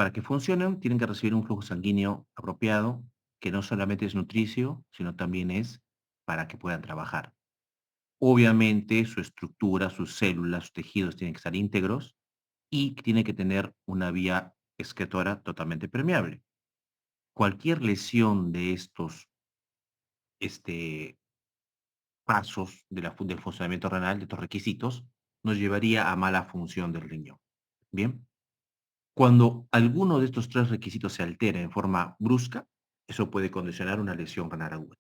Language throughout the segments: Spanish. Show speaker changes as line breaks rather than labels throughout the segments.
Para que funcionen, tienen que recibir un flujo sanguíneo apropiado, que no solamente es nutricio, sino también es para que puedan trabajar. Obviamente, su estructura, sus células, sus tejidos tienen que estar íntegros y tiene que tener una vía excretora totalmente permeable. Cualquier lesión de estos este, pasos del funcionamiento renal, de estos requisitos, nos llevaría a mala función del riñón. Bien, cuando alguno de estos tres requisitos se altera en forma brusca, eso puede condicionar una lesión renal aguda.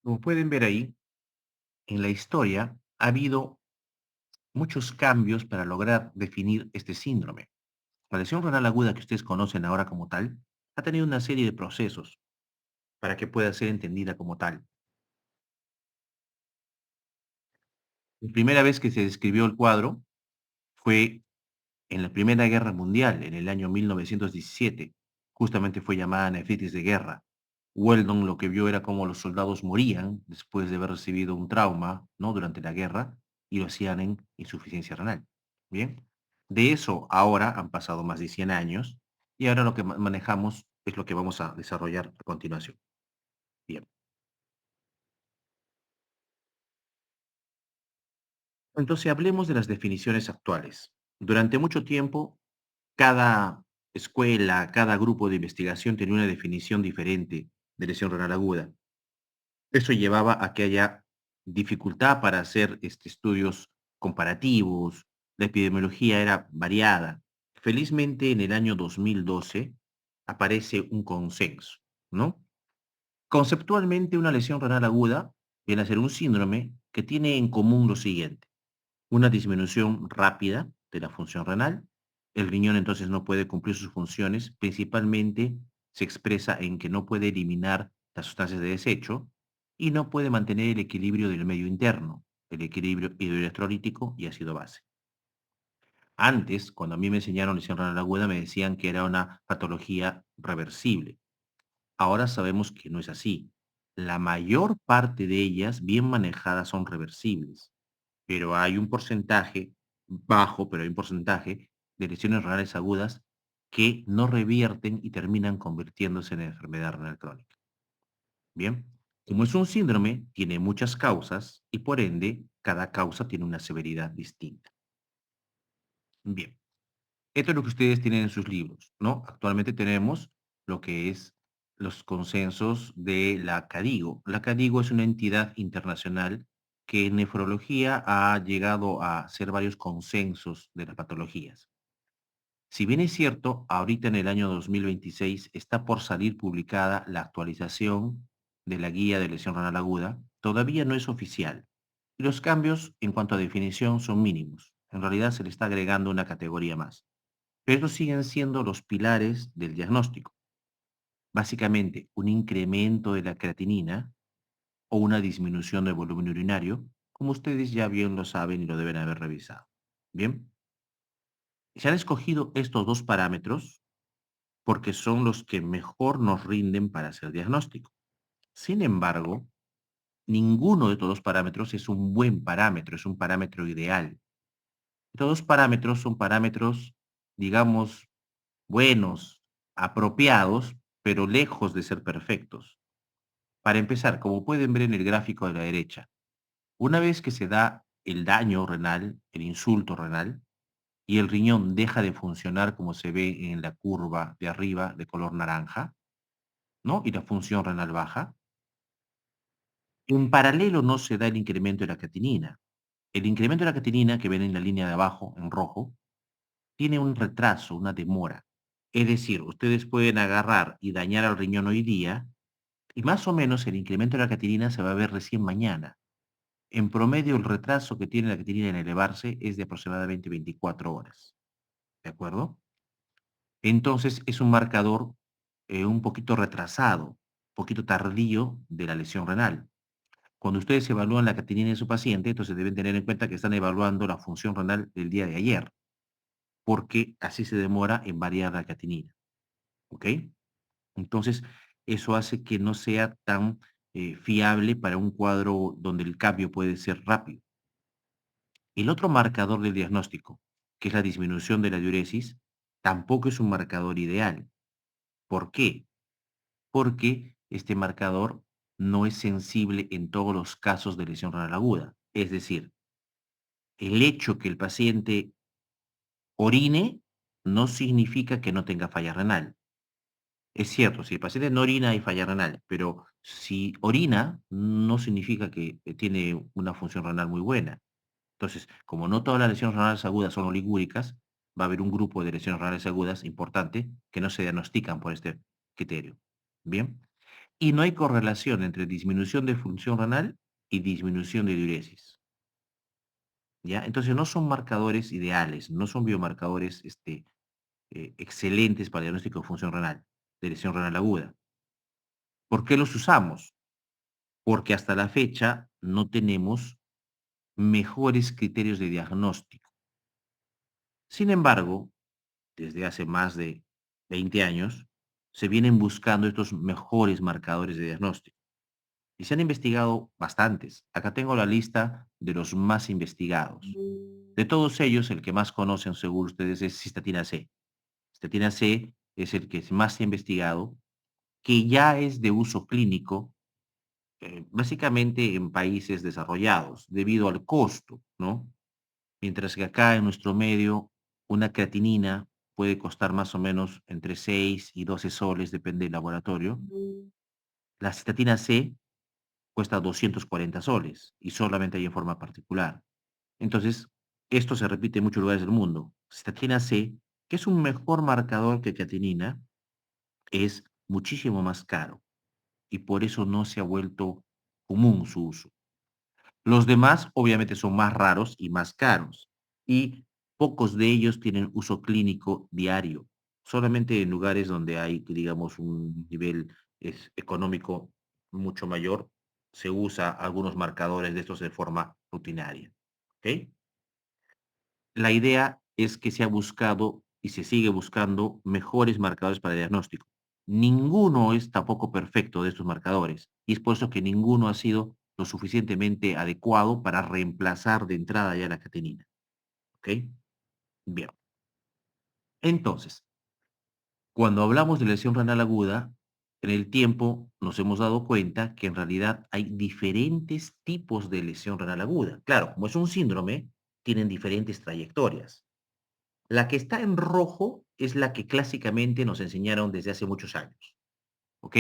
Como pueden ver ahí, en la historia ha habido muchos cambios para lograr definir este síndrome. La lesión renal aguda que ustedes conocen ahora como tal ha tenido una serie de procesos para que pueda ser entendida como tal. La primera vez que se describió el cuadro fue en la Primera Guerra Mundial, en el año 1917. Justamente fue llamada nefritis de guerra. Weldon lo que vio era cómo los soldados morían después de haber recibido un trauma, ¿no? Durante la guerra, y lo hacían en insuficiencia renal. Bien. De eso ahora han pasado más de 100 años y ahora lo que manejamos es lo que vamos a desarrollar a continuación. Bien. Entonces hablemos de las definiciones actuales. Durante mucho tiempo, cada escuela, cada grupo de investigación tenía una definición diferente de lesión renal aguda. Eso llevaba a que haya dificultad para hacer estudios comparativos, la epidemiología era variada. Felizmente, en el año 2012 aparece un consenso, ¿no? Conceptualmente, una lesión renal aguda viene a ser un síndrome que tiene en común lo siguiente: una disminución rápida de la función renal. El riñón entonces no puede cumplir sus funciones, principalmente se expresa en que no puede eliminar las sustancias de desecho y no puede mantener el equilibrio del medio interno, el equilibrio hidroelectrolítico y ácido base. Antes, cuando a mí me enseñaron lesión renal aguda, me decían que era una patología reversible. Ahora sabemos que no es así. La mayor parte de ellas, bien manejadas, son reversibles, pero hay un porcentaje bajo, pero hay un porcentaje de lesiones renales agudas que no revierten y terminan convirtiéndose en enfermedad renal crónica. Bien, como es un síndrome, tiene muchas causas y por ende, cada causa tiene una severidad distinta. Bien, esto es lo que ustedes tienen en sus libros, ¿no? Actualmente tenemos lo que es los consensos de la CADIGO. La CADIGO es una entidad internacional que en nefrología ha llegado a hacer varios consensos de las patologías. Si bien es cierto, ahorita en el año 2026 está por salir publicada la actualización de la guía de lesión renal aguda, todavía no es oficial. Y los cambios en cuanto a definición son mínimos. En realidad se le está agregando una categoría más. Pero estos siguen siendo los pilares del diagnóstico. Básicamente, un incremento de la creatinina o una disminución del volumen urinario, como ustedes ya bien lo saben y lo deben haber revisado. Bien, se han escogido estos dos parámetros porque son los que mejor nos rinden para hacer diagnóstico. Sin embargo, ninguno de estos dos parámetros es un buen parámetro, es un parámetro ideal. Estos dos parámetros son parámetros, digamos, buenos, apropiados, pero lejos de ser perfectos. Para empezar, como pueden ver en el gráfico de la derecha, una vez que se da el daño renal, el insulto renal, y el riñón deja de funcionar como se ve en la curva de arriba de color naranja, ¿no? Y la función renal baja, en paralelo no se da el incremento de la creatinina. El incremento de la creatinina, que ven en la línea de abajo, en rojo, tiene un retraso, una demora. Es decir, ustedes pueden agarrar y dañar al riñón hoy día y más o menos el incremento de la creatinina se va a ver recién mañana. En promedio, el retraso que tiene la creatinina en elevarse es de aproximadamente 24 horas. ¿De acuerdo? Entonces, es un marcador un poquito retrasado, un poquito tardío de la lesión renal. Cuando ustedes evalúan la creatinina de su paciente, entonces deben tener en cuenta que están evaluando la función renal del día de ayer, porque así se demora en variar la creatinina. ¿Ok? Entonces, eso hace que no sea tan fiable para un cuadro donde el cambio puede ser rápido. El otro marcador del diagnóstico, que es la disminución de la diuresis, tampoco es un marcador ideal. ¿Por qué? Porque este marcador no es sensible en todos los casos de lesión renal aguda. Es decir, el hecho que el paciente orine no significa que no tenga falla renal. Es cierto, si el paciente no orina hay falla renal, pero si orina no significa que tiene una función renal muy buena. Entonces, como no todas las lesiones renales agudas son oligúricas, va a haber un grupo de lesiones renales agudas importante que no se diagnostican por este criterio. Bien. Y no hay correlación entre disminución de función renal y disminución de diuresis. ¿Ya? Entonces, no son marcadores ideales, no son biomarcadores excelentes para el diagnóstico de función renal, de lesión renal aguda. ¿Por qué los usamos? Porque hasta la fecha no tenemos mejores criterios de diagnóstico. Sin embargo, desde hace más de 20 años, se vienen buscando estos mejores marcadores de diagnóstico. Y se han investigado bastantes. Acá tengo la lista de los más investigados. De todos ellos, el que más conocen, seguro ustedes, es cistatina C. Cistatina C es el que más se ha investigado, que ya es de uso clínico, básicamente en países desarrollados, debido al costo, ¿no? Mientras que acá en nuestro medio, una creatinina puede costar más o menos entre 6 y 12 soles, depende del laboratorio. La cistatina C cuesta 240 soles y solamente hay en forma particular. Entonces, esto se repite en muchos lugares del mundo. Cistatina C, que es un mejor marcador que creatinina, es muchísimo más caro y por eso no se ha vuelto común su uso. Los demás obviamente son más raros y más caros y pocos de ellos tienen uso clínico diario. Solamente en lugares donde hay, digamos, un nivel económico mucho mayor, se usa algunos marcadores de estos de forma rutinaria. ¿Ok? La idea es que se ha buscado y se sigue buscando mejores marcadores para el diagnóstico. Ninguno es tampoco perfecto de estos marcadores y es por eso que ninguno ha sido lo suficientemente adecuado para reemplazar de entrada ya la catenina. ¿Ok? Bien. Entonces, cuando hablamos de lesión renal aguda, en el tiempo nos hemos dado cuenta que en realidad hay diferentes tipos de lesión renal aguda. Claro, como es un síndrome, tienen diferentes trayectorias. La que está en rojo es la que clásicamente nos enseñaron desde hace muchos años, ¿ok?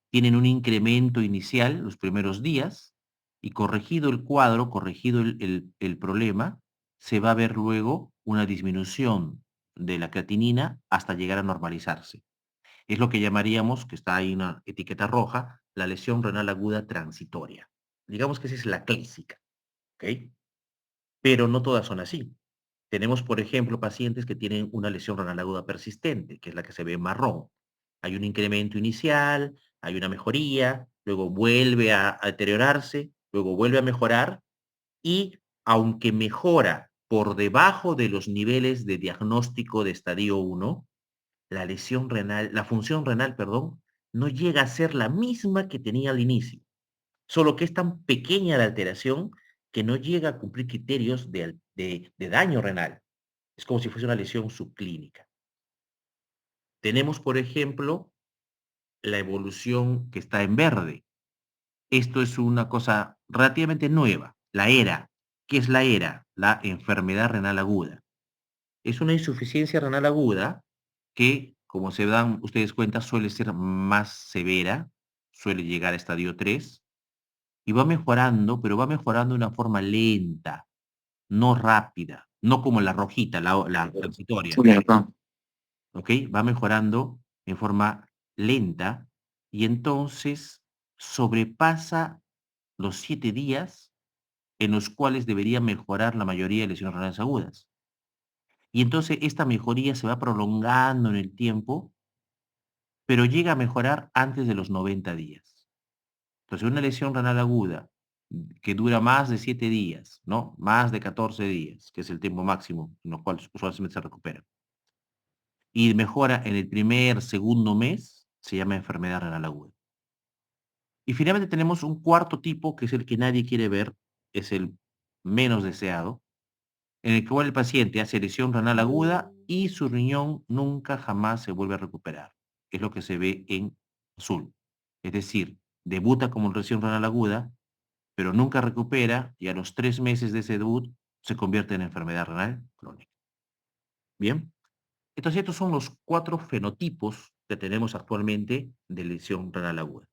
Tienen un incremento inicial los primeros días y corregido el cuadro, corregido el problema, se va a ver luego una disminución de la creatinina hasta llegar a normalizarse. Es lo que llamaríamos, que está ahí una etiqueta roja, la lesión renal aguda transitoria. Digamos que esa es la clásica, ¿ok? Pero no todas son así. Tenemos, por ejemplo, pacientes que tienen una lesión renal aguda persistente, que es la que se ve en marrón. Hay un incremento inicial, hay una mejoría, luego vuelve a deteriorarse, luego vuelve a mejorar y aunque mejora por debajo de los niveles de diagnóstico de estadio 1, la lesión renal, la función renal, perdón, no llega a ser la misma que tenía al inicio, solo que es tan pequeña la alteración que no llega a cumplir criterios de daño renal. Es como si fuese una lesión subclínica. Tenemos, por ejemplo, la evolución que está en verde. Esto es una cosa relativamente nueva, la ERA. ¿Qué es la ERA? La enfermedad renal aguda. Es una insuficiencia renal aguda que, como se dan ustedes cuenta, suele ser más severa, suele llegar a estadio 3 y va mejorando, pero va mejorando de una forma lenta, no rápida, no como la rojita, la transitoria.
Cierto.
¿Ok? Va mejorando en forma lenta y entonces sobrepasa los 7 días en los cuales debería mejorar la mayoría de lesiones renales agudas. Y entonces esta mejoría se va prolongando en el tiempo, pero llega a mejorar antes de los 90 días. Entonces una lesión renal aguda que dura más de 7 días, ¿no? Más de 14 días, que es el tiempo máximo en el cual usualmente se recupera y mejora en el primer, segundo mes, se llama enfermedad renal aguda. Y finalmente tenemos un cuarto tipo, que es el que nadie quiere ver, es el menos deseado, en el cual el paciente hace lesión renal aguda y su riñón nunca jamás se vuelve a recuperar. Es lo que se ve en azul. Es decir, debuta como lesión renal aguda, pero nunca recupera y a los 3 meses de ese debut se convierte en enfermedad renal crónica. Bien, entonces estos son los 4 fenotipos que tenemos actualmente de lesión renal aguda.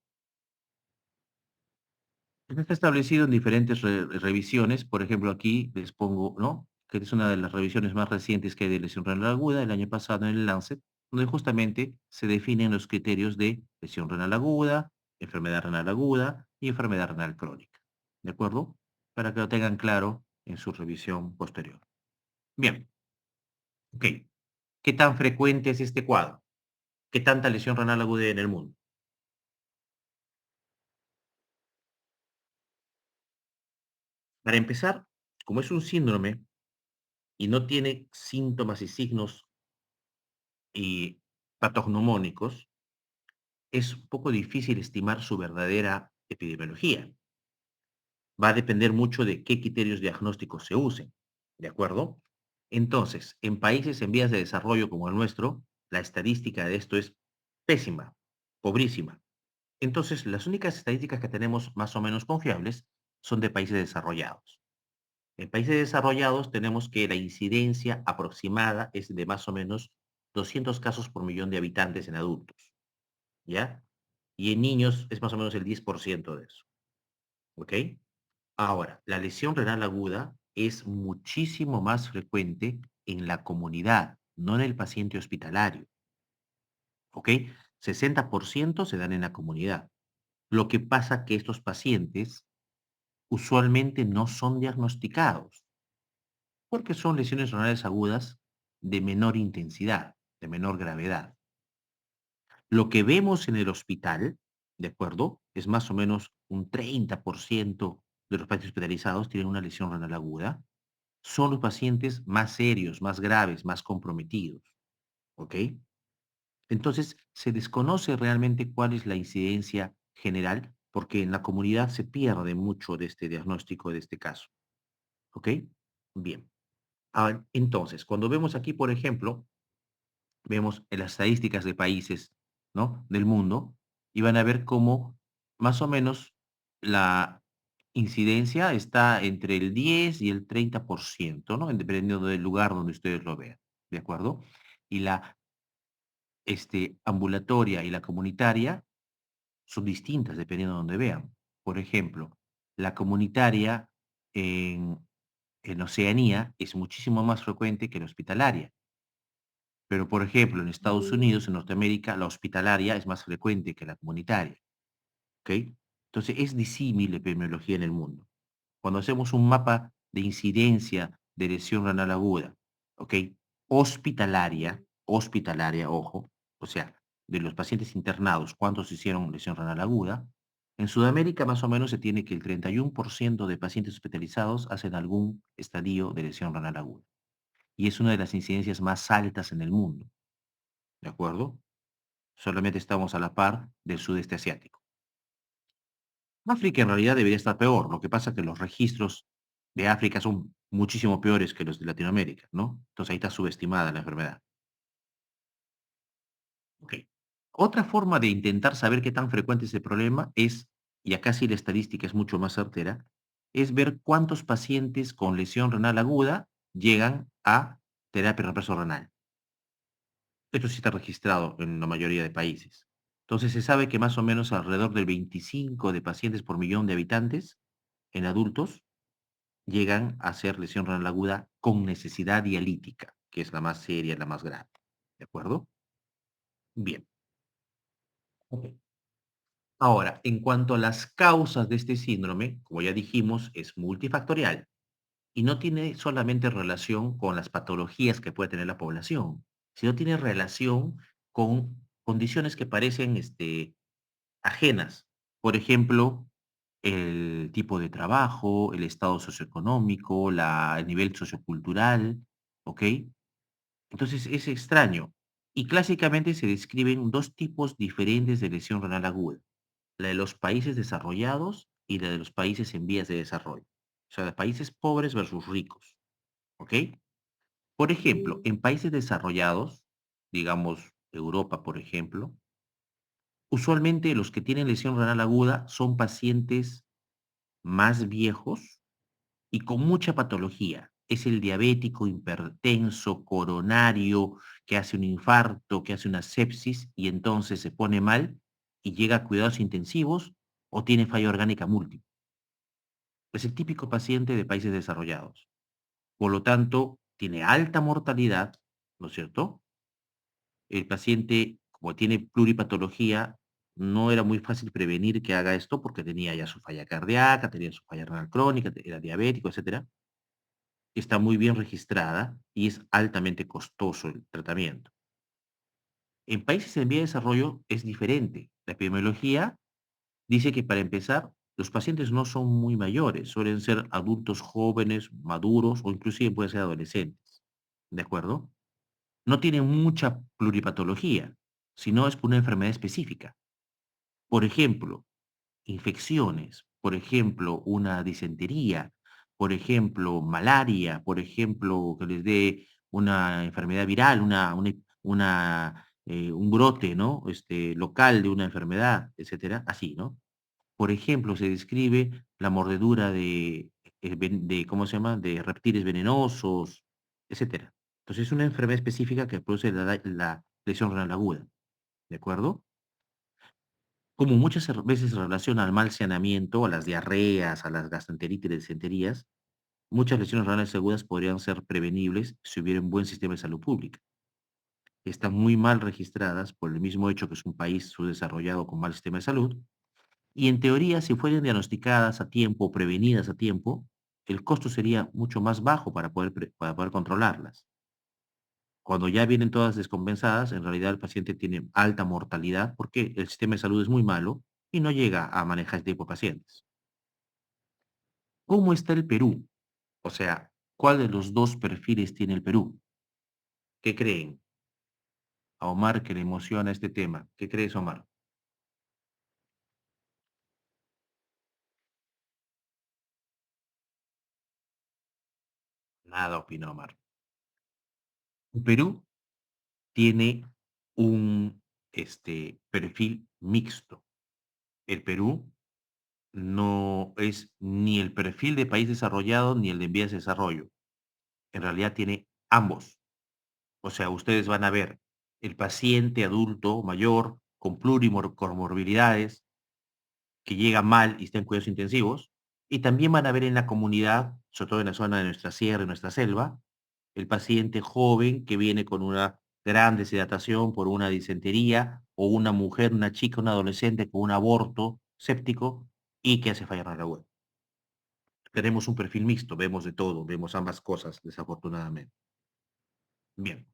Esto está establecido en diferentes revisiones. Por ejemplo, aquí les pongo, ¿no? Que es una de las revisiones más recientes que hay de lesión renal aguda, el año pasado en el Lancet, donde justamente se definen los criterios de lesión renal aguda, enfermedad renal aguda y enfermedad renal crónica. ¿De acuerdo? Para que lo tengan claro en su revisión posterior. Bien, ok. ¿Qué tan frecuente es este cuadro? ¿Qué tanta lesión renal aguda hay en el mundo? Para empezar, como es un síndrome y no tiene síntomas y signos y patognomónicos, es un poco difícil estimar su verdadera epidemiología. Va a depender mucho de qué criterios diagnósticos se usen, ¿de acuerdo? Entonces, en países en vías de desarrollo como el nuestro, la estadística de esto es pésima, pobrísima. Entonces, las únicas estadísticas que tenemos más o menos confiables son de países desarrollados. En países desarrollados tenemos que la incidencia aproximada es de más o menos 200 casos por millón de habitantes en adultos. ¿Ya? Y en niños es más o menos el 10% de eso, ¿ok? Ahora, la lesión renal aguda es muchísimo más frecuente en la comunidad, no en el paciente hospitalario, ¿ok? 60% se dan en la comunidad. Lo que pasa que estos pacientes usualmente no son diagnosticados porque son lesiones renales agudas de menor intensidad, de menor gravedad. Lo que vemos en el hospital, ¿de acuerdo? Es más o menos un 30% de los pacientes hospitalizados tienen una lesión renal aguda. Son los pacientes más serios, más graves, más comprometidos, ¿ok? Entonces, se desconoce realmente cuál es la incidencia general, porque en la comunidad se pierde mucho de este diagnóstico de este caso, ¿ok? Bien. Entonces, cuando vemos aquí, por ejemplo, vemos en las estadísticas de países, ¿no? Del mundo, y van a ver cómo más o menos la incidencia está entre el 10 y el 30%, ¿no? Dependiendo del lugar donde ustedes lo vean, ¿de acuerdo? Y la ambulatoria y la comunitaria son distintas dependiendo de donde vean. Por ejemplo, la comunitaria en, en Oceanía es muchísimo más frecuente que la hospitalaria. Pero, por ejemplo, en Estados Unidos, en Norteamérica, la hospitalaria es más frecuente que la comunitaria, ¿ok? Entonces, es disímil la epidemiología en el mundo. Cuando hacemos un mapa de incidencia de lesión renal aguda, ¿ok? Hospitalaria, ojo, o sea, de los pacientes internados, ¿cuántos hicieron lesión renal aguda? En Sudamérica, más o menos, se tiene que el 31% de pacientes hospitalizados hacen algún estadio de lesión renal aguda. Y es una de las incidencias más altas en el mundo. ¿De acuerdo? Solamente estamos a la par del sudeste asiático. África en realidad debería estar peor. Lo que pasa es que los registros de África son muchísimo peores que los de Latinoamérica, ¿no? Entonces ahí está subestimada la enfermedad. Ok. Otra forma de intentar saber qué tan frecuente es el problema es, y acá sí la estadística es mucho más certera, es ver cuántos pacientes con lesión renal aguda llegan a terapia reemplazo renal. Esto sí está registrado en la mayoría de países. Entonces se sabe que más o menos alrededor del 25 de pacientes por millón de habitantes en adultos llegan a ser lesión renal aguda con necesidad dialítica, que es la más seria, la más grave. ¿De acuerdo? Bien. Ok. Ahora, en cuanto a las causas de este síndrome, como ya dijimos, es multifactorial y no tiene solamente relación con las patologías que puede tener la población, sino tiene relación con condiciones que parecen ajenas. Por ejemplo, el tipo de trabajo, el estado socioeconómico, el nivel sociocultural, ¿ok? Entonces es extraño. Y clásicamente se describen dos tipos diferentes de lesión renal aguda, la de los países desarrollados y la de los países en vías de desarrollo. O sea, de países pobres versus ricos, ¿ok? Por ejemplo, en países desarrollados, digamos Europa, por ejemplo, usualmente los que tienen lesión renal aguda son pacientes más viejos y con mucha patología. Es el diabético, hipertenso, coronario, que hace un infarto, que hace una sepsis y entonces se pone mal y llega a cuidados intensivos o tiene falla orgánica múltiple. Es el típico paciente de países desarrollados. Por lo tanto, tiene alta mortalidad, ¿no es cierto? El paciente, como tiene pluripatología, no era muy fácil prevenir que haga esto porque tenía ya su falla cardíaca, tenía su falla renal crónica, era diabético, etcétera. Está muy bien registrada y es altamente costoso el tratamiento. En países en vía de desarrollo es diferente. La epidemiología dice que para empezar, los pacientes no son muy mayores, suelen ser adultos jóvenes, maduros o inclusive pueden ser adolescentes. ¿De acuerdo? No tienen mucha pluripatología, sino es por una enfermedad específica. Por ejemplo, infecciones, por ejemplo, una disentería, por ejemplo, malaria, por ejemplo, que les dé una enfermedad viral, un brote, ¿no? Local de una enfermedad, etcétera, así, ¿no? Por ejemplo, se describe la mordedura de ¿cómo se llama?, de reptiles venenosos, etcétera. Entonces, es una enfermedad específica que produce la lesión renal aguda, ¿de acuerdo? Como muchas veces se relaciona al mal saneamiento, a las diarreas, a las gastroenteritis y disenterías, muchas lesiones renales agudas podrían ser prevenibles si hubiera un buen sistema de salud pública. Están muy mal registradas por el mismo hecho que es un país subdesarrollado con mal sistema de salud, y en teoría, si fueran diagnosticadas a tiempo, prevenidas a tiempo, el costo sería mucho más bajo para poder controlarlas. Cuando ya vienen todas descompensadas, en realidad el paciente tiene alta mortalidad porque el sistema de salud es muy malo y no llega a manejar este tipo de pacientes. ¿Cómo está el Perú? O sea, ¿cuál de los dos perfiles tiene el Perú? ¿Qué creen? A Omar que le emociona este tema. ¿Qué crees, Omar? Nada opina Omar. El Perú tiene un perfil mixto. El Perú no es ni el perfil de país desarrollado ni el de vías de desarrollo. En realidad tiene ambos. O sea, ustedes van a ver el paciente adulto mayor con pluricomorbilidades que llega mal y está en cuidados intensivos. Y también van a ver en la comunidad, sobre todo en la zona de nuestra sierra y nuestra selva, el paciente joven que viene con una gran deshidratación por una disentería o una mujer, una chica, un adolescente con un aborto séptico y que hace fallar la web. Tenemos un perfil mixto, vemos de todo, vemos ambas cosas, desafortunadamente. Bien.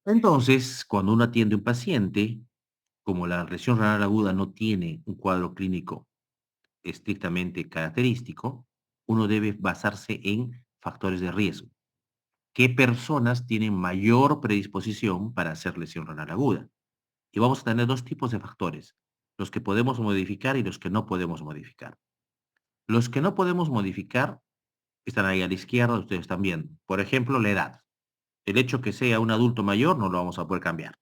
Entonces, cuando uno atiende a un paciente, como la lesión renal aguda no tiene un cuadro clínico estrictamente característico, uno debe basarse en factores de riesgo. ¿Qué personas tienen mayor predisposición para hacer lesión renal aguda? Y vamos a tener dos tipos de factores, los que podemos modificar y los que no podemos modificar. Los que no podemos modificar están ahí a la izquierda, ustedes están viendo. Por ejemplo, la edad. El hecho que sea un adulto mayor no lo vamos a poder cambiar.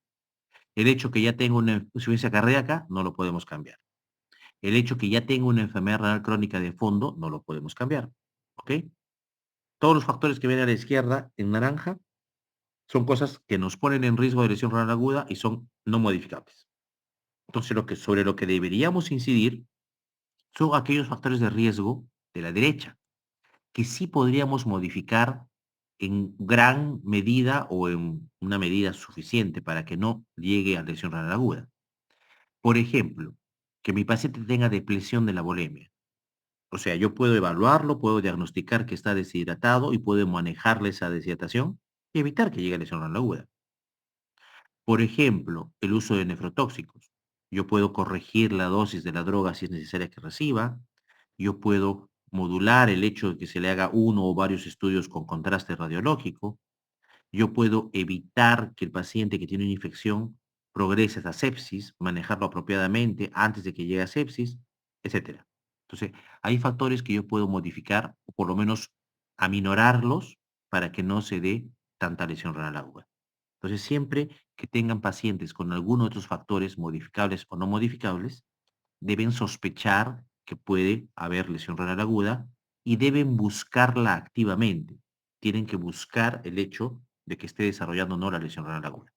El hecho que ya tenga una insuficiencia cardíaca no lo podemos cambiar. El hecho que ya tenga una enfermedad renal crónica de fondo no lo podemos cambiar. ¿Ok? Todos los factores que ven a la izquierda en naranja son cosas que nos ponen en riesgo de lesión renal aguda y son no modificables. Entonces, sobre lo que deberíamos incidir son aquellos factores de riesgo de la derecha, que sí podríamos modificar en gran medida o en una medida suficiente para que no llegue a lesión renal aguda. Por ejemplo, que mi paciente tenga depresión de la volemia. O sea, yo puedo evaluarlo, puedo diagnosticar que está deshidratado y puedo manejarle esa deshidratación y evitar que llegue a lesión renal aguda. Por ejemplo, el uso de nefrotóxicos. Yo puedo corregir la dosis de la droga si es necesaria que reciba. Yo puedo modular el hecho de que se le haga uno o varios estudios con contraste radiológico. Yo puedo evitar que el paciente que tiene una infección progrese a sepsis, manejarlo apropiadamente antes de que llegue a sepsis, etcétera. Entonces, hay factores que yo puedo modificar, o por lo menos aminorarlos para que no se dé tanta lesión renal aguda. Entonces, siempre que tengan pacientes con alguno de otros factores modificables o no modificables, deben sospechar que puede haber lesión renal aguda y deben buscarla activamente. Tienen que buscar el hecho de que esté desarrollando o no la lesión renal aguda.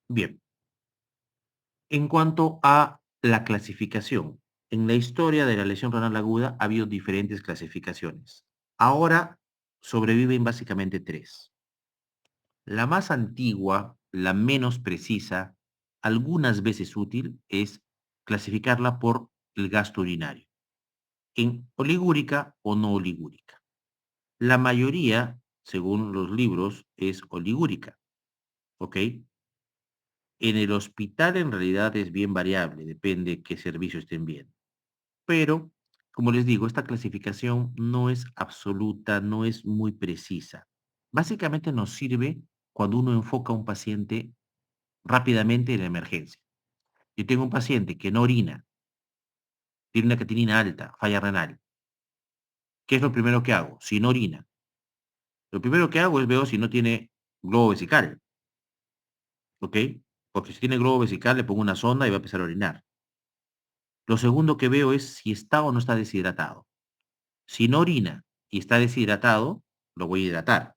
Bien, en cuanto a la clasificación, en la historia de la lesión renal aguda ha habido diferentes clasificaciones. Ahora sobreviven básicamente tres. La más antigua, la menos precisa, algunas veces útil, es clasificarla por el gasto urinario, en oligúrica o no oligúrica. La mayoría, según los libros, es oligúrica, ¿ok? En el hospital en realidad es bien variable, depende qué servicio estén viendo. Pero, como les digo, esta clasificación no es absoluta, no es muy precisa. Básicamente nos sirve cuando uno enfoca a un paciente rápidamente en la emergencia. Yo tengo un paciente que no orina, tiene una creatinina alta, falla renal. ¿Qué es lo primero que hago? Si no orina, lo primero que hago es veo si no tiene globo vesical, ¿ok? Porque si tiene globo vesical le pongo una sonda y va a empezar a orinar. Lo segundo que veo es si está o no está deshidratado. Si no orina y está deshidratado, lo voy a hidratar.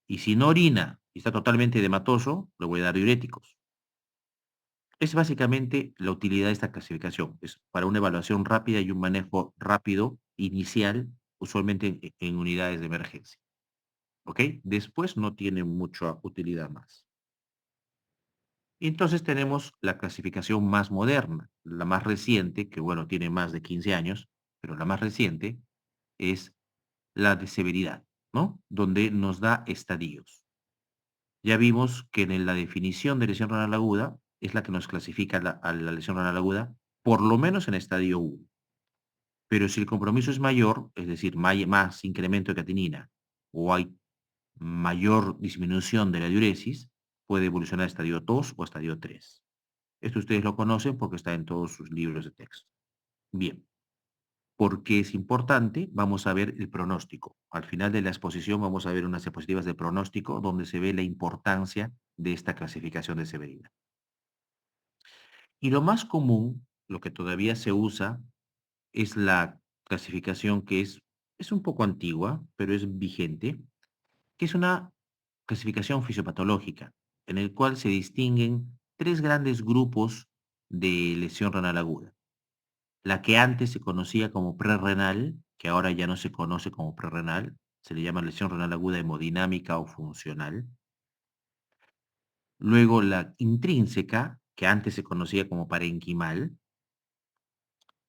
Y si no orina y está totalmente edematoso, le voy a dar diuréticos. Es básicamente la utilidad de esta clasificación. Es para una evaluación rápida y un manejo rápido inicial, usualmente en unidades de emergencia. ¿Ok? Después no tiene mucha utilidad más. Y entonces tenemos la clasificación más moderna, la más reciente, que bueno, tiene más de 15 años, pero la más reciente es la de severidad, ¿no? Donde nos da estadios. Ya vimos que en la definición de lesión renal aguda es la que nos clasifica a la lesión renal aguda, por lo menos en estadio 1. Pero si el compromiso es mayor, es decir, más incremento de creatinina o hay mayor disminución de la diuresis, puede evolucionar a estadio 2 o estadio 3. Esto ustedes lo conocen porque está en todos sus libros de texto. Bien, porque es importante, vamos a ver el pronóstico. Al final de la exposición vamos a ver unas diapositivas de pronóstico donde se ve la importancia de esta clasificación de severidad. Y lo más común, lo que todavía se usa, es la clasificación que es un poco antigua, pero es vigente, que es una clasificación fisiopatológica, en el cual se distinguen tres grandes grupos de lesión renal aguda. La que antes se conocía como prerrenal, que ahora ya no se conoce como prerrenal, se le llama lesión renal aguda hemodinámica o funcional. Luego la intrínseca, que antes se conocía como parenquimal,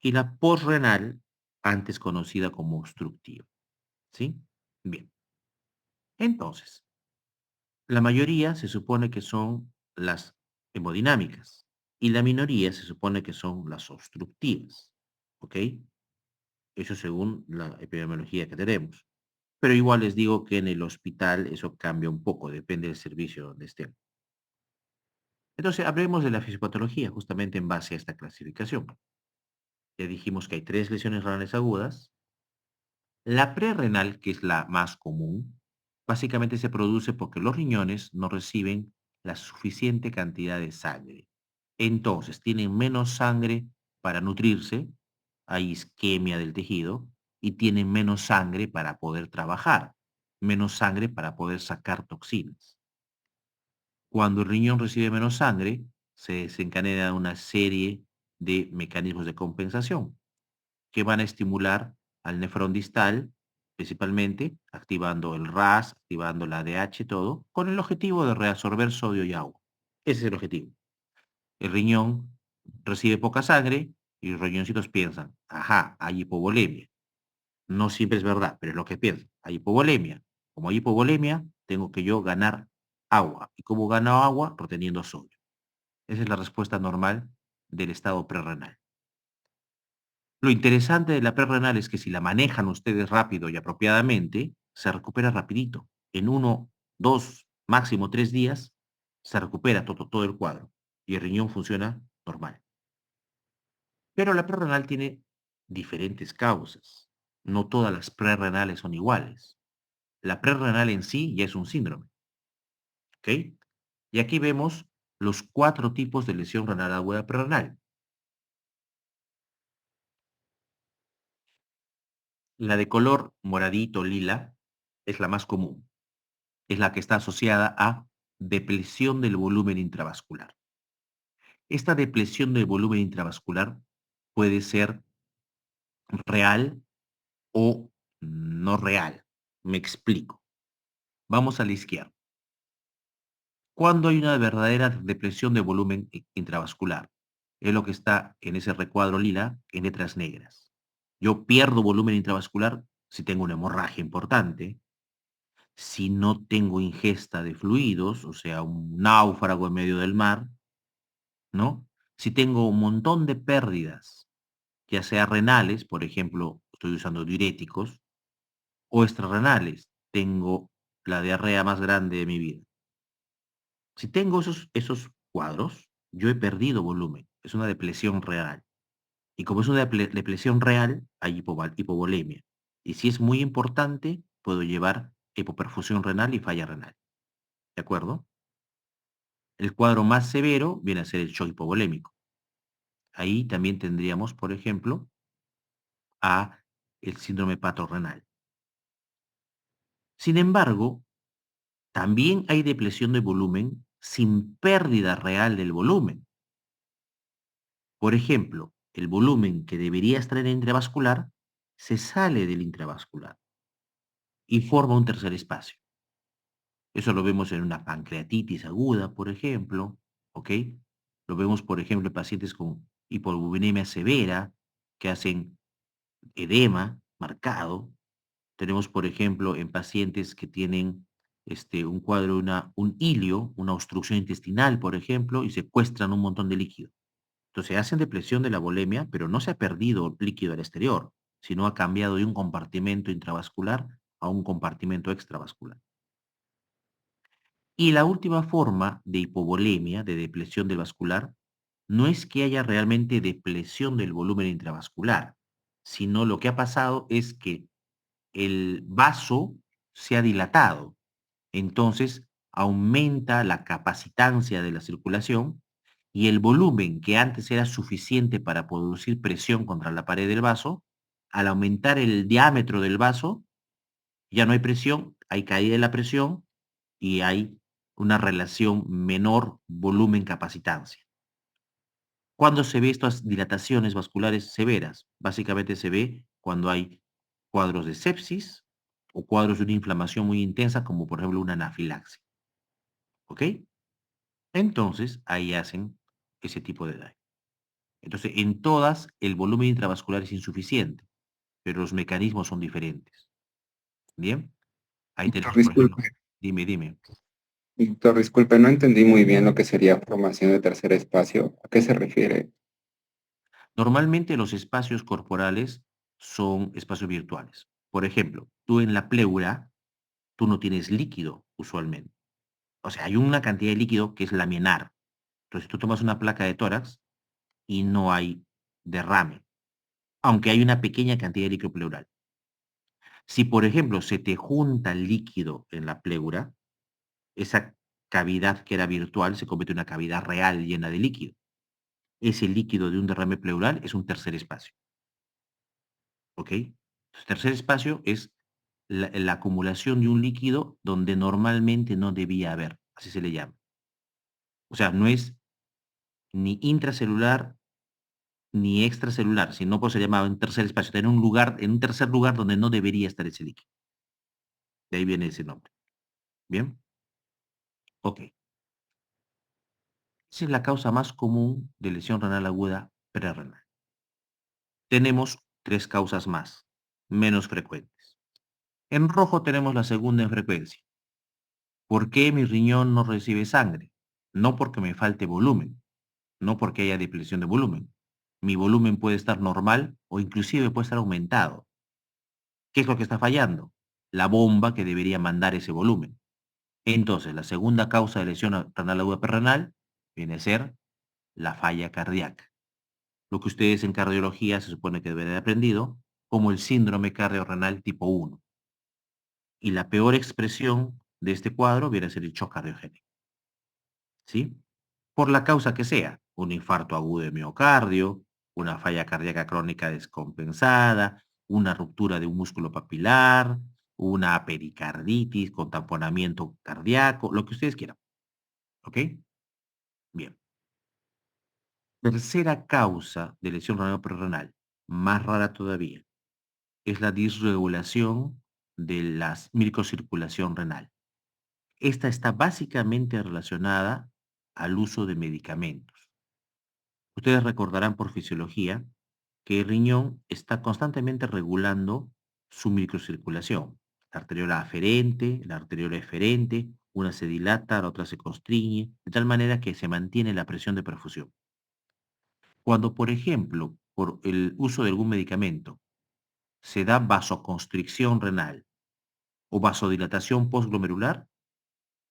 y la posrenal, antes conocida como obstructiva. ¿Sí? Bien. Entonces, la mayoría se supone que son las hemodinámicas y la minoría se supone que son las obstructivas. ¿Ok? Eso según la epidemiología que tenemos. Pero igual les digo que en el hospital eso cambia un poco, depende del servicio donde estén. Entonces, hablemos de la fisiopatología justamente en base a esta clasificación. Ya dijimos que hay tres lesiones renales agudas. La prerrenal, que es la más común, básicamente se produce porque los riñones no reciben la suficiente cantidad de sangre. Entonces, tienen menos sangre para nutrirse, hay isquemia del tejido, y tienen menos sangre para poder trabajar, menos sangre para poder sacar toxinas. Cuando el riñón recibe menos sangre, se desencadena una serie de mecanismos de compensación que van a estimular al nefrón distal, principalmente activando el RAS, activando la ADH, todo, con el objetivo de reabsorber sodio y agua. Ese es el objetivo. El riñón recibe poca sangre y los riñoncitos piensan, ajá, hay hipovolemia. No siempre es verdad, pero es lo que piensan. Hay hipovolemia. Como hay hipovolemia, tengo que yo ganar agua. ¿Y cómo gano agua? Reteniendo sodio. Esa es la respuesta normal del estado prerrenal. Lo interesante de la prerrenal es que si la manejan ustedes rápido y apropiadamente, se recupera rapidito. En 1, 2, máximo 3 días, se recupera todo el cuadro y el riñón funciona normal. Pero la prerrenal tiene diferentes causas. No todas las prerrenales son iguales. La prerrenal en sí ya es un síndrome, ¿ok? Y aquí vemos los 4 tipos de lesión renal aguda prerrenal. La de color moradito, lila, es la más común. Es la que está asociada a depresión del volumen intravascular. Esta depresión del volumen intravascular puede ser real o no real. Me explico. Vamos a la izquierda. Cuando hay una verdadera depresión de volumen intravascular, es lo que está en ese recuadro lila en letras negras. Yo pierdo volumen intravascular si tengo una hemorragia importante, si no tengo ingesta de fluidos, o sea, un náufrago en medio del mar, ¿no? Si tengo un montón de pérdidas, ya sea renales, por ejemplo, estoy usando diuréticos, o extrarrenales, tengo la diarrea más grande de mi vida. Si tengo esos cuadros, yo he perdido volumen, es una depresión real. Y como es una depresión real, hay hipovolemia. Y si es muy importante, puedo llevar hipoperfusión renal y falla renal. ¿De acuerdo? El cuadro más severo viene a ser el shock hipovolémico. Ahí también tendríamos, por ejemplo, a el síndrome patorrenal. Sin embargo, también hay depresión de volumen sin pérdida real del volumen. Por ejemplo, el volumen que debería estar en el intravascular se sale del intravascular y forma un tercer espacio. Eso lo vemos en una pancreatitis aguda, por ejemplo, ¿ok? Lo vemos, por ejemplo, en pacientes con hipoalbuminemia severa que hacen edema marcado. Tenemos, por ejemplo, en pacientes que tienen un cuadro, un hilio, una obstrucción intestinal, por ejemplo, y secuestran un montón de líquido. Entonces hacen depresión de la volemia, pero no se ha perdido líquido al exterior, sino ha cambiado de un compartimento intravascular a un compartimento extravascular. Y la última forma de hipovolemia, de depresión del vascular, no es que haya realmente depresión del volumen intravascular, sino lo que ha pasado es que el vaso se ha dilatado. Entonces aumenta la capacitancia de la circulación y el volumen que antes era suficiente para producir presión contra la pared del vaso, al aumentar el diámetro del vaso, ya no hay presión, hay caída de la presión y hay una relación menor volumen-capacitancia. ¿Cuándo se ve estas dilataciones vasculares severas? Básicamente se ve cuando hay cuadros de sepsis o cuadros de una inflamación muy intensa, como por ejemplo una anafilaxia. ¿Ok? Entonces, ahí hacen ese tipo de daño. Entonces, en todas, el volumen intravascular es insuficiente, pero los mecanismos son diferentes. ¿Bien? Ahí
Doctor,
tenemos, por ejemplo,
disculpe,
dime.
doctor, disculpe, no entendí muy bien lo que sería formación de tercer espacio. ¿A qué se refiere?
Normalmente los espacios corporales son espacios virtuales. Por ejemplo, tú en la pleura, tú no tienes líquido usualmente. O sea, hay una cantidad de líquido que es laminar. Entonces tú tomas una placa de tórax y no hay derrame, aunque hay una pequeña cantidad de líquido pleural. Si, por ejemplo, se te junta el líquido en la pleura, esa cavidad que era virtual se convierte en una cavidad real llena de líquido. Ese líquido de un derrame pleural es un tercer espacio. ¿Ok? Entonces, tercer espacio es la acumulación de un líquido donde normalmente no debía haber, así se le llama. O sea, no es ni intracelular ni extracelular, sino pues se llamaba un tercer espacio, está en un tercer lugar donde no debería estar ese líquido. De ahí viene ese nombre. ¿Bien? Ok. Esa es la causa más común de lesión renal aguda prerrenal. Tenemos 3 causas más, menos frecuentes. En rojo tenemos la segunda en frecuencia. ¿Por qué mi riñón no recibe sangre? No porque me falte volumen, no porque haya depresión de volumen. Mi volumen puede estar normal o inclusive puede estar aumentado. ¿Qué es lo que está fallando? La bomba que debería mandar ese volumen. Entonces, la segunda causa de lesión renal aguda perrenal viene a ser la falla cardíaca. Lo que ustedes en cardiología se supone que deben haber aprendido como el síndrome cardiorrenal tipo 1. Y la peor expresión de este cuadro viene a ser el shock cardiogénico, ¿sí? Por la causa que sea, un infarto agudo de miocardio, una falla cardíaca crónica descompensada, una ruptura de un músculo papilar, una pericarditis con tamponamiento cardíaco, lo que ustedes quieran, ¿ok? Bien. Tercera causa de lesión renal prerenal, más rara todavía, es la disregulación de la microcirculación renal. Esta está básicamente relacionada al uso de medicamentos. Ustedes recordarán por fisiología que el riñón está constantemente regulando su microcirculación. La arteriola aferente, la arteriola eferente, una se dilata, la otra se constriñe, de tal manera que se mantiene la presión de perfusión. Cuando, por ejemplo, por el uso de algún medicamento, se da vasoconstricción renal o vasodilatación postglomerular,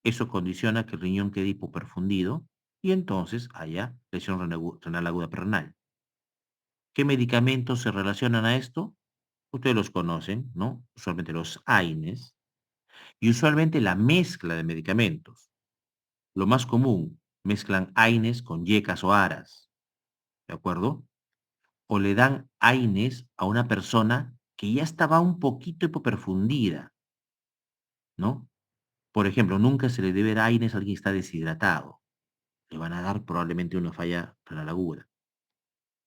eso condiciona que el riñón quede hipoperfundido y entonces haya lesión renal aguda renal. ¿Qué medicamentos se relacionan a esto? Ustedes los conocen, ¿no? Usualmente los AINES y usualmente la mezcla de medicamentos. Lo más común, mezclan AINES con YECAS o ARAS, ¿de acuerdo? O le dan AINES a una persona que ya estaba un poquito hipoperfundida, ¿no? Por ejemplo, nunca se le debe dar AINES a alguien que está deshidratado. Le van a dar probablemente una falla renal aguda.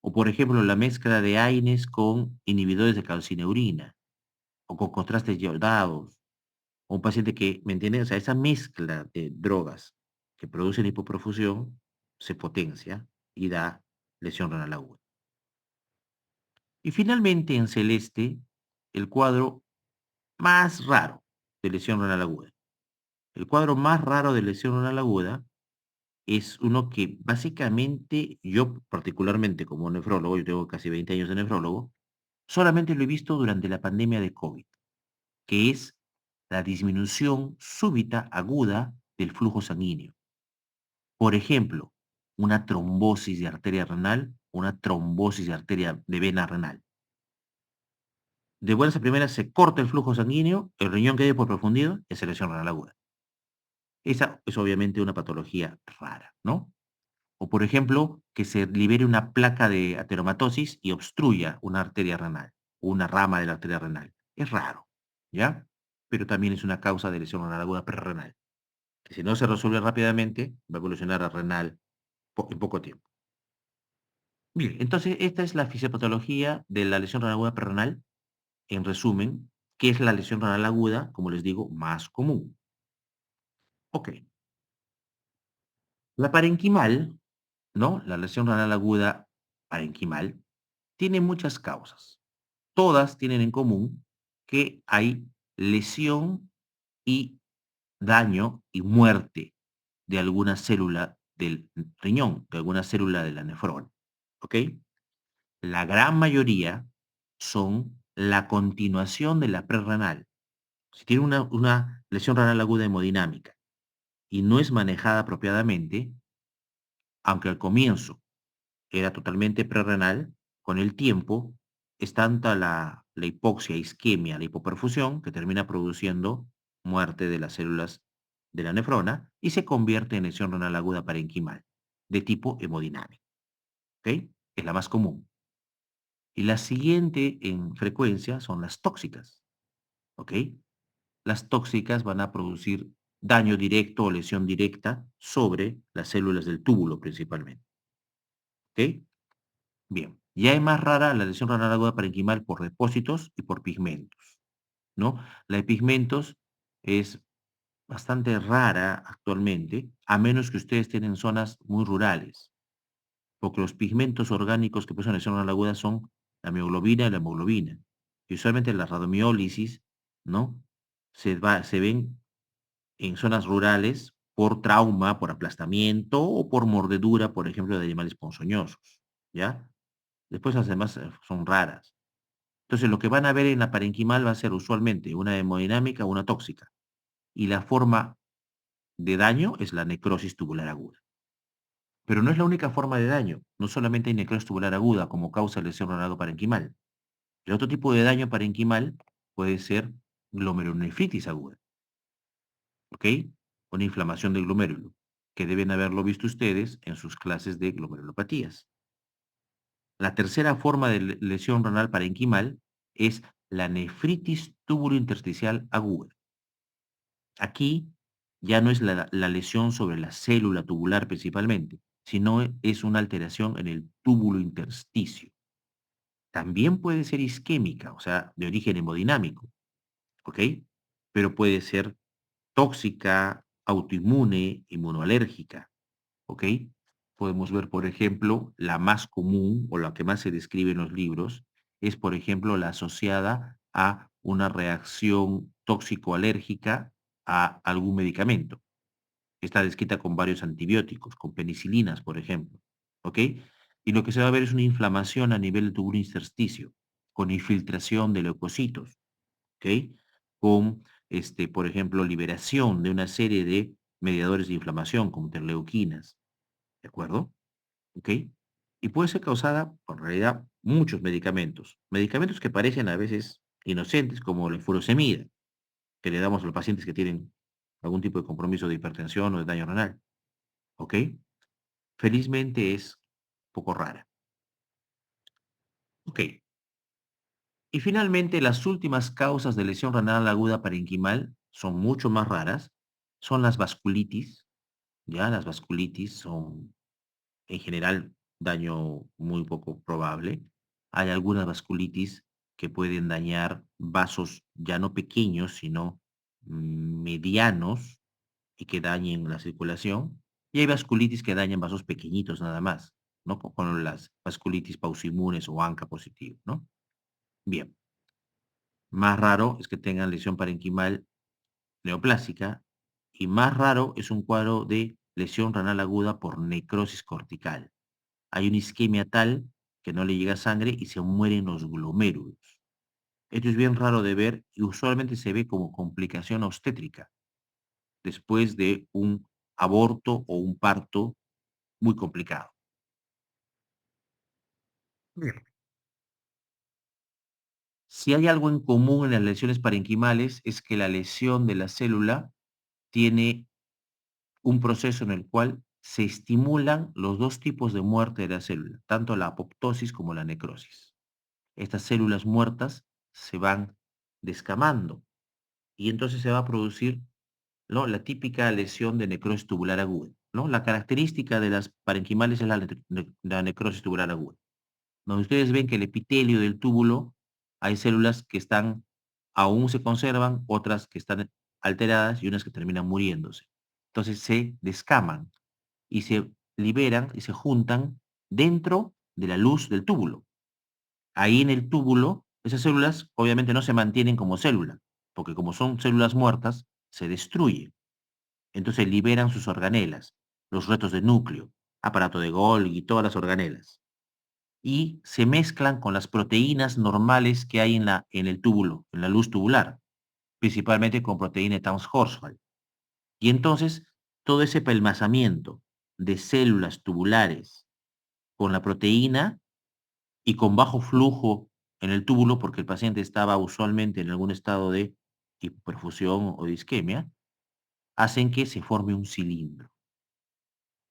O por ejemplo, la mezcla de AINES con inhibidores de calcineurina o con contrastes yodados. O un paciente que, ¿me entiendes? O sea, esa mezcla de drogas que producen hipoperfusión se potencia y da lesión renal aguda. Y finalmente, en celeste, el cuadro más raro de lesión renal aguda. El cuadro más raro de lesión renal aguda es uno que básicamente yo particularmente como nefrólogo, yo tengo casi 20 años de nefrólogo, solamente lo he visto durante la pandemia de COVID, que es la disminución súbita aguda del flujo sanguíneo. Por ejemplo, una trombosis de arteria renal, una trombosis de arteria de vena renal. De buenas a primeras se corta el flujo sanguíneo, el riñón queda por profundido y se lesión renal aguda. Esa es obviamente una patología rara, ¿no? O por ejemplo, que se libere una placa de ateromatosis y obstruya una arteria renal, o una rama de la arteria renal. Es raro, ¿ya? Pero también es una causa de lesión renal aguda prerrenal, que si no se resuelve rápidamente, va a evolucionar a renal en poco tiempo. Bien, entonces esta es la fisiopatología de la lesión renal aguda prerrenal, en resumen, que es la lesión renal aguda, como les digo, más común. Ok, la parenquimal, ¿no? La lesión renal aguda parenquimal tiene muchas causas. Todas tienen en común que hay lesión y daño y muerte de alguna célula del riñón, de alguna célula de la nefrona. ¿Ok? La gran mayoría son la continuación de la prerrenal. Si tiene una lesión renal aguda hemodinámica y no es manejada apropiadamente, aunque al comienzo era totalmente prerrenal, con el tiempo es tanta la hipoxia, isquemia, la hipoperfusión, que termina produciendo muerte de las células de la nefrona y se convierte en lesión renal aguda parenquimal, de tipo hemodinámico. ¿Ok? Es la más común. Y la siguiente en frecuencia son las tóxicas. ¿Ok? Las tóxicas van a producir daño directo o lesión directa sobre las células del túbulo principalmente. ¿Ok? Bien, ya es más rara la lesión renal aguda parenquimal por depósitos y por pigmentos, ¿no? La de pigmentos es bastante rara actualmente, a menos que ustedes estén en zonas muy rurales, porque los pigmentos orgánicos que producen lesión renal aguda son la mioglobina y la hemoglobina. Y usualmente la radomiólisis, ¿no? Se ven en zonas rurales por trauma, por aplastamiento o por mordedura, por ejemplo, de animales ponzoñosos, ¿ya? Después las demás son raras. Entonces, lo que van a ver en la parenquimal va a ser usualmente una hemodinámica o una tóxica. Y la forma de daño es la necrosis tubular aguda. Pero no es la única forma de daño. No solamente hay necrosis tubular aguda como causa de lesión renal parenquimal. El otro tipo de daño parenquimal puede ser glomerulonefritis aguda, ¿ok? Una inflamación del glomérulo, que deben haberlo visto ustedes en sus clases de glomerulopatías. La tercera forma de lesión renal parenquimal es la nefritis tubulointersticial aguda. Aquí ya no es la lesión sobre la célula tubular principalmente, sino es una alteración en el túbulo intersticio. También puede ser isquémica, o sea, de origen hemodinámico, ¿ok? Pero puede ser tóxica, autoinmune, inmunoalérgica, ¿ok? Podemos ver, por ejemplo, la más común o la que más se describe en los libros es, por ejemplo, la asociada a una reacción tóxico-alérgica a algún medicamento. Está descrita con varios antibióticos, con penicilinas, por ejemplo, ¿ok? Y lo que se va a ver es una inflamación a nivel del túbulo intersticio, con infiltración de leucocitos, ¿ok? Con, por ejemplo, liberación de una serie de mediadores de inflamación, como interleuquinas, ¿de acuerdo? ¿Ok? Y puede ser causada, por realidad, muchos medicamentos. Medicamentos que parecen a veces inocentes, como la furosemida, que le damos a los pacientes que tienen algún tipo de compromiso de hipertensión o de daño renal. ¿Ok? Felizmente es poco rara. Ok. Y finalmente, las últimas causas de lesión renal aguda parenquimal son mucho más raras. Son las vasculitis. Ya, las vasculitis son en general daño muy poco probable. Hay algunas vasculitis que pueden dañar vasos ya no pequeños, sino medianos y que dañen la circulación. Y hay vasculitis que dañan vasos pequeñitos nada más, ¿no? Con las vasculitis pausimunes o ANCA positivo, ¿no? Bien, más raro es que tengan lesión parenquimal neoplásica y más raro es un cuadro de lesión renal aguda por necrosis cortical. Hay una isquemia tal que no le llega sangre y se mueren los glomérulos. Esto es bien raro de ver y usualmente se ve como complicación obstétrica después de un aborto o un parto muy complicado. Bien. Si hay algo en común en las lesiones parenquimales es que la lesión de la célula tiene un proceso en el cual se estimulan los dos tipos de muerte de la célula, tanto la apoptosis como la necrosis. Estas células muertas se van descamando y entonces se va a producir, ¿no?, la típica lesión de necrosis tubular aguda, ¿no? La característica de las parenquimales es la necrosis tubular aguda, donde ustedes ven que el epitelio del túbulo, hay células que están, aún se conservan, otras que están alteradas y unas que terminan muriéndose. Entonces se descaman y se liberan y se juntan dentro de la luz del túbulo. Ahí en el túbulo, esas células obviamente no se mantienen como célula, porque como son células muertas, se destruyen. Entonces liberan sus organelas, los restos de núcleo, aparato de Golgi, todas las organelas. Y se mezclan con las proteínas normales que hay en el túbulo, en la luz tubular, principalmente con proteína de Townes-Horsfall. Y entonces todo ese pelmazamiento de células tubulares con la proteína y con bajo flujo en el túbulo, porque el paciente estaba usualmente en algún estado de hipoperfusión o de isquemia, hacen que se forme un cilindro.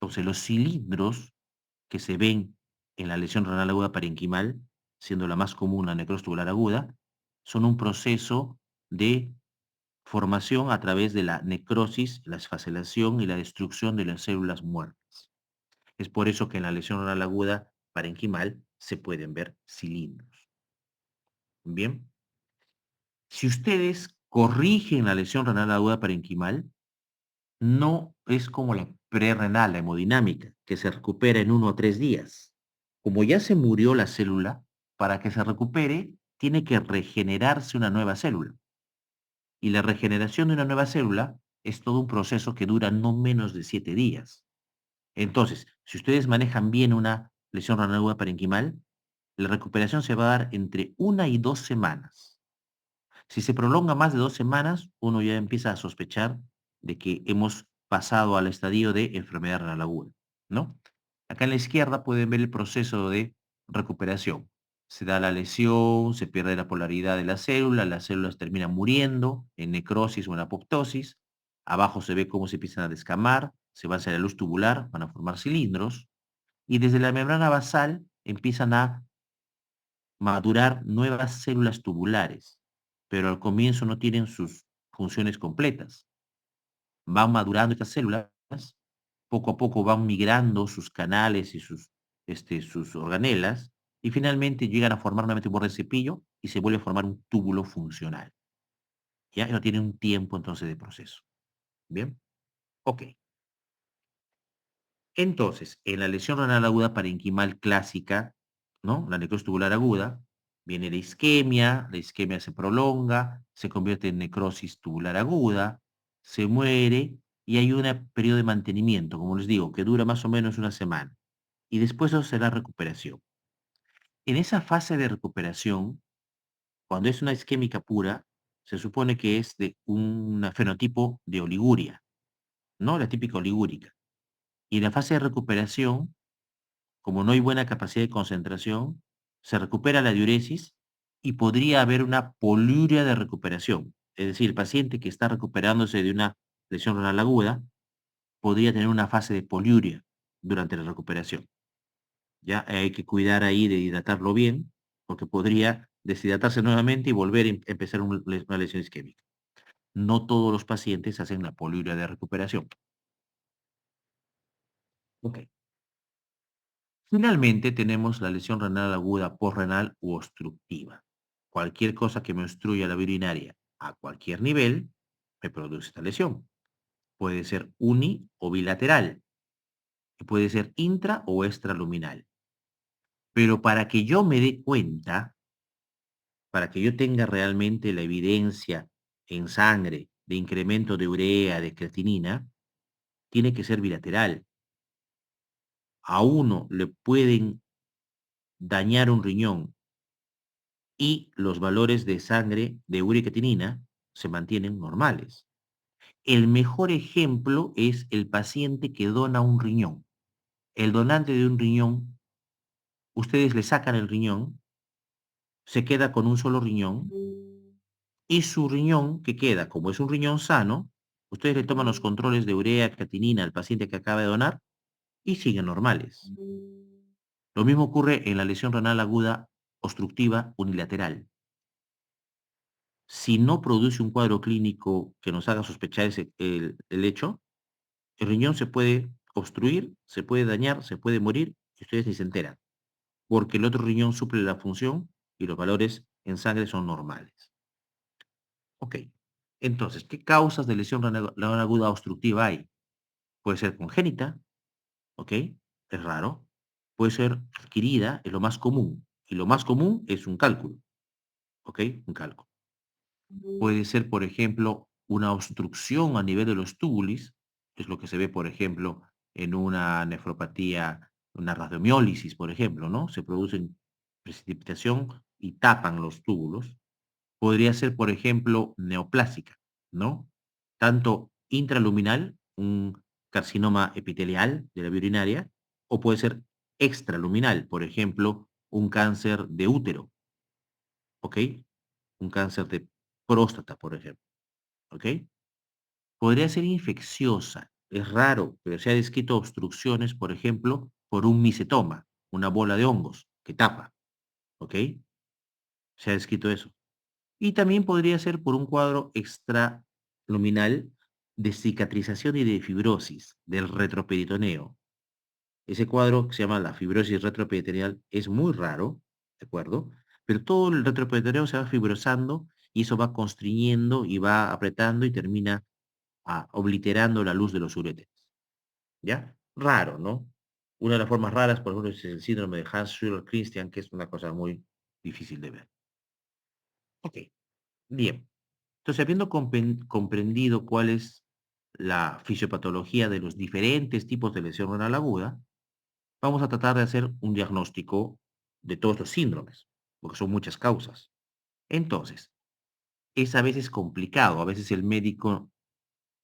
Entonces, los cilindros que se ven en la lesión renal aguda parenquimal, siendo la más común la necrosis tubular aguda, son un proceso de formación a través de la necrosis, la esfacelación y la destrucción de las células muertas. Es por eso que en la lesión renal aguda parenquimal se pueden ver cilindros. Bien, si ustedes corrigen la lesión renal aguda parenquimal, no es como la prerrenal, la hemodinámica, que se recupera en 1 o 3 días. Como ya se murió la célula, para que se recupere, tiene que regenerarse una nueva célula. Y la regeneración de una nueva célula es todo un proceso que dura no menos de 7 días. Entonces, si ustedes manejan bien una lesión renal aguda parenquimal, la recuperación se va a dar entre 1 y 2 semanas. Si se prolonga más de 2 semanas, uno ya empieza a sospechar de que hemos pasado al estadio de enfermedad renal aguda, ¿no? Acá en la izquierda pueden ver el proceso de recuperación. Se da la lesión, se pierde la polaridad de las células terminan muriendo en necrosis o en apoptosis. Abajo se ve cómo se empiezan a descamar, se va hacia la luz tubular, van a formar cilindros, y desde la membrana basal empiezan a madurar nuevas células tubulares, pero al comienzo no tienen sus funciones completas. Van madurando estas células, poco a poco van migrando sus canales y sus organelas, y finalmente llegan a formar nuevamente un borde de cepillo y se vuelve a formar un túbulo funcional. ¿Ya? Y no tiene un tiempo entonces de proceso. ¿Bien? Ok. Entonces, en la lesión renal aguda parenquimal clásica, ¿no? La necrosis tubular aguda, viene la isquemia se prolonga, se convierte en necrosis tubular aguda, se muere y hay un periodo de mantenimiento, como les digo, que dura más o menos una semana. Y después eso será recuperación. En esa fase de recuperación, cuando es una isquémica pura, se supone que es de un fenotipo de oliguria, ¿no? La típica oligúrica. Y en la fase de recuperación, como no hay buena capacidad de concentración, se recupera la diuresis y podría haber una poliuria de recuperación. Es decir, el paciente que está recuperándose de una lesión renal aguda podría tener una fase de poliuria durante la recuperación. Ya hay que cuidar ahí de hidratarlo bien, porque podría deshidratarse nuevamente y volver a empezar una lesión isquémica. No todos los pacientes hacen la poliuria de recuperación. Ok. Finalmente tenemos la lesión renal aguda postrenal u obstructiva. Cualquier cosa que me obstruya la vía urinaria a cualquier nivel me produce esta lesión. Puede ser uni o bilateral, y puede ser intra o extraluminal. Pero para que yo me dé cuenta, para que yo tenga realmente la evidencia en sangre de incremento de urea, de creatinina, tiene que ser bilateral. A uno le pueden dañar un riñón y los valores de sangre de urea y creatinina se mantienen normales. El mejor ejemplo es el paciente que dona un riñón. El donante de un riñón, ustedes le sacan el riñón, se queda con un solo riñón y su riñón que queda, como es un riñón sano, ustedes le toman los controles de urea, creatinina al paciente que acaba de donar y siguen normales. Lo mismo ocurre en la lesión renal aguda obstructiva unilateral. Si no produce un cuadro clínico que nos haga sospechar el hecho, el riñón se puede obstruir, se puede dañar, se puede morir y ustedes ni se enteran, porque el otro riñón suple la función y los valores en sangre son normales. Ok, entonces, ¿qué causas de lesión renal aguda obstructiva hay? Puede ser congénita, ¿ok? Es raro. Puede ser adquirida, es lo más común. Y lo más común es un cálculo, ¿ok? Un cálculo. Puede ser, por ejemplo, una obstrucción a nivel de los túbulos, es lo que se ve, por ejemplo, en una nefropatía, una radiomiólisis, por ejemplo, ¿no? Se producen precipitación y tapan los túbulos. Podría ser, por ejemplo, neoplásica, ¿no? Tanto intraluminal, un carcinoma epitelial de la vía urinaria, o puede ser extraluminal, por ejemplo, un cáncer de útero, ¿ok? Un cáncer de próstata, por ejemplo, ¿ok? Podría ser infecciosa, es raro, pero se ha descrito obstrucciones, por ejemplo, por un micetoma, una bola de hongos que tapa, ¿ok? Se ha descrito eso. Y también podría ser por un cuadro extraluminal de cicatrización y de fibrosis del retroperitoneo. Ese cuadro que se llama la fibrosis retroperitoneal es muy raro, ¿de acuerdo? Pero todo el retroperitoneo se va fibrosando y eso va constriñendo y va apretando y termina obliterando la luz de los uréteres. ¿Ya? Raro, ¿no? Una de las formas raras, por ejemplo, es el síndrome de Hans-Schüller-Christian, que es una cosa muy difícil de ver. Ok, bien. Entonces, habiendo comprendido cuál es la fisiopatología de los diferentes tipos de lesión renal aguda, vamos a tratar de hacer un diagnóstico de todos los síndromes, porque son muchas causas. Entonces, es a veces complicado, a veces el médico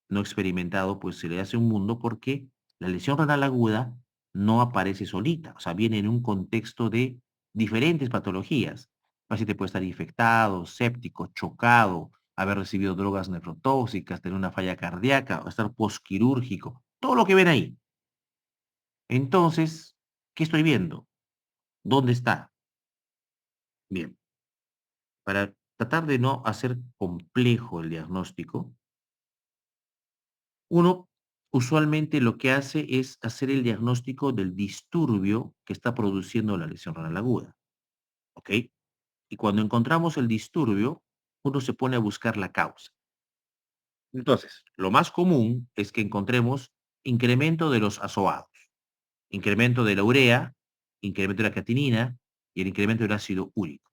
no experimentado pues se le hace un mundo porque la lesión renal aguda no aparece solita, o sea, viene en un contexto de diferentes patologías. El paciente puede estar infectado, séptico, chocado, haber recibido drogas nefrotóxicas, tener una falla cardíaca, o estar posquirúrgico, todo lo que ven ahí. Entonces, ¿qué estoy viendo? ¿Dónde está? Bien, para tratar de no hacer complejo el diagnóstico, uno usualmente lo que hace es hacer el diagnóstico del disturbio que está produciendo la lesión renal aguda, ¿ok? Y cuando encontramos el disturbio, uno se pone a buscar la causa. Entonces, lo más común es que encontremos incremento de los azoados, incremento de la urea, incremento de la creatinina y el incremento del ácido úrico.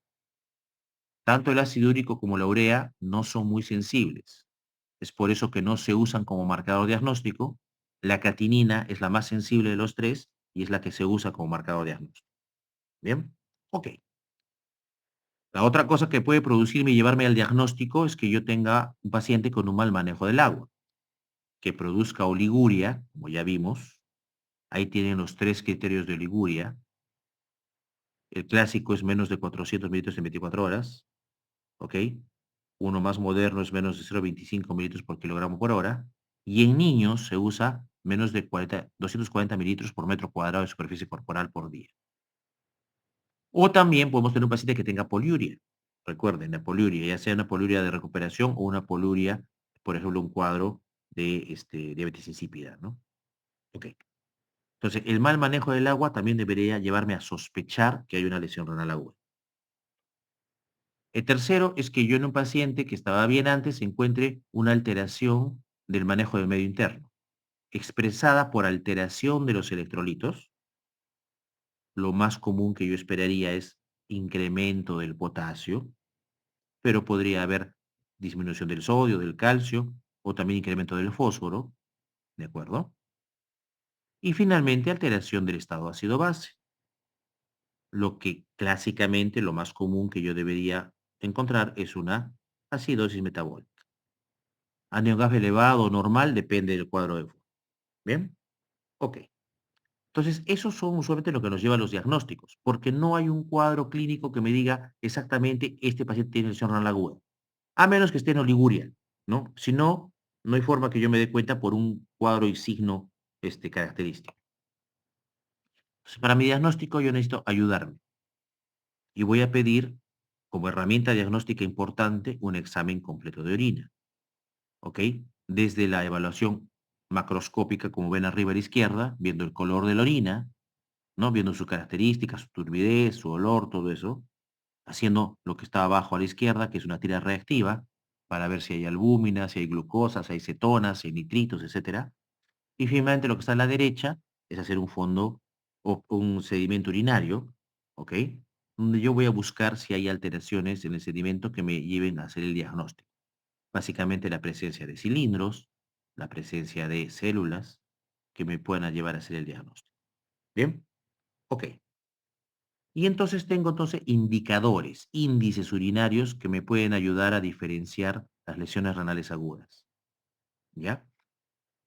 Tanto el ácido úrico como la urea no son muy sensibles. Es por eso que no se usan como marcador diagnóstico. La creatinina es la más sensible de los tres y es la que se usa como marcador diagnóstico. ¿Bien? Ok. La otra cosa que puede producirme y llevarme al diagnóstico es que yo tenga un paciente con un mal manejo del agua, que produzca oliguria, como ya vimos. Ahí tienen los tres criterios de oliguria. El clásico es menos de 400 mililitros en 24 horas, ¿ok? Uno más moderno es menos de 0,25 mililitros por kilogramo por hora. Y en niños se usa menos de 240 mililitros por metro cuadrado de superficie corporal por día. O también podemos tener un paciente que tenga poliuria. Recuerden, la poliuria, ya sea una poliuria de recuperación o una poliuria, por ejemplo, un cuadro de diabetes insípida, ¿no? Ok. Entonces, el mal manejo del agua también debería llevarme a sospechar que hay una lesión renal aguda. El tercero es que yo en un paciente que estaba bien antes encuentre una alteración del manejo del medio interno, expresada por alteración de los electrolitos. Lo más común que yo esperaría es incremento del potasio, pero podría haber disminución del sodio, del calcio, o también incremento del fósforo, ¿de acuerdo? Y finalmente alteración del estado ácido-base, lo que clásicamente lo más común que yo debería encontrar es una acidosis metabólica. Anión elevado o normal depende del cuadro de flujo. ¿Bien? Ok. Entonces, esos son usualmente lo que nos lleva a los diagnósticos, porque no hay un cuadro clínico que me diga exactamente este paciente tiene lesión renal aguda, a menos que esté en oliguria, ¿no? Si no, no hay forma que yo me dé cuenta por un cuadro y signo característico. Entonces, para mi diagnóstico yo necesito ayudarme y voy a pedir como herramienta diagnóstica importante un examen completo de orina. ¿Ok? Desde la evaluación macroscópica, como ven arriba a la izquierda, viendo el color de la orina, ¿no? Viendo sus características, su turbidez, su olor, todo eso, haciendo lo que está abajo a la izquierda, que es una tira reactiva, para ver si hay albúmina, si hay glucosa, si hay cetonas, si hay nitritos, etcétera. Y finalmente lo que está a la derecha es hacer un fondo o un sedimento urinario, ¿ok? Donde yo voy a buscar si hay alteraciones en el sedimento que me lleven a hacer el diagnóstico. Básicamente la presencia de cilindros, la presencia de células que me puedan llevar a hacer el diagnóstico. ¿Bien? Ok. Y entonces tengo indicadores, índices urinarios que me pueden ayudar a diferenciar las lesiones renales agudas. ¿Ya?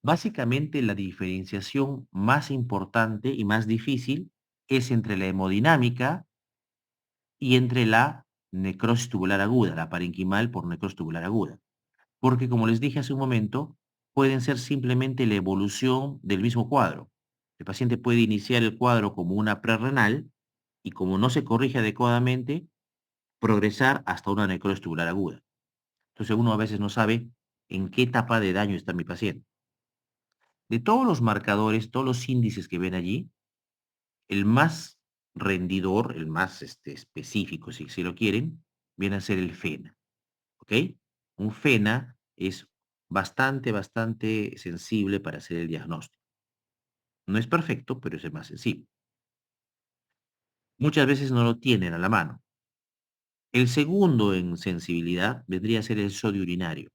Básicamente la diferenciación más importante y más difícil es entre la hemodinámica y entre la necrosis tubular aguda, la parenquimal por necrosis tubular aguda. Porque como les dije hace un momento, pueden ser simplemente la evolución del mismo cuadro. El paciente puede iniciar el cuadro como una prerrenal y como no se corrige adecuadamente, progresar hasta una necrosis tubular aguda. Entonces uno a veces no sabe en qué etapa de daño está mi paciente. De todos los marcadores, todos los índices que ven allí, el más rendidor, el más específico, si lo quieren, viene a ser el FENA. ¿Ok? Un FENA es bastante sensible para hacer el diagnóstico. No es perfecto, pero es el más sensible. Muchas veces no lo tienen a la mano. El segundo en sensibilidad vendría a ser el sodio urinario.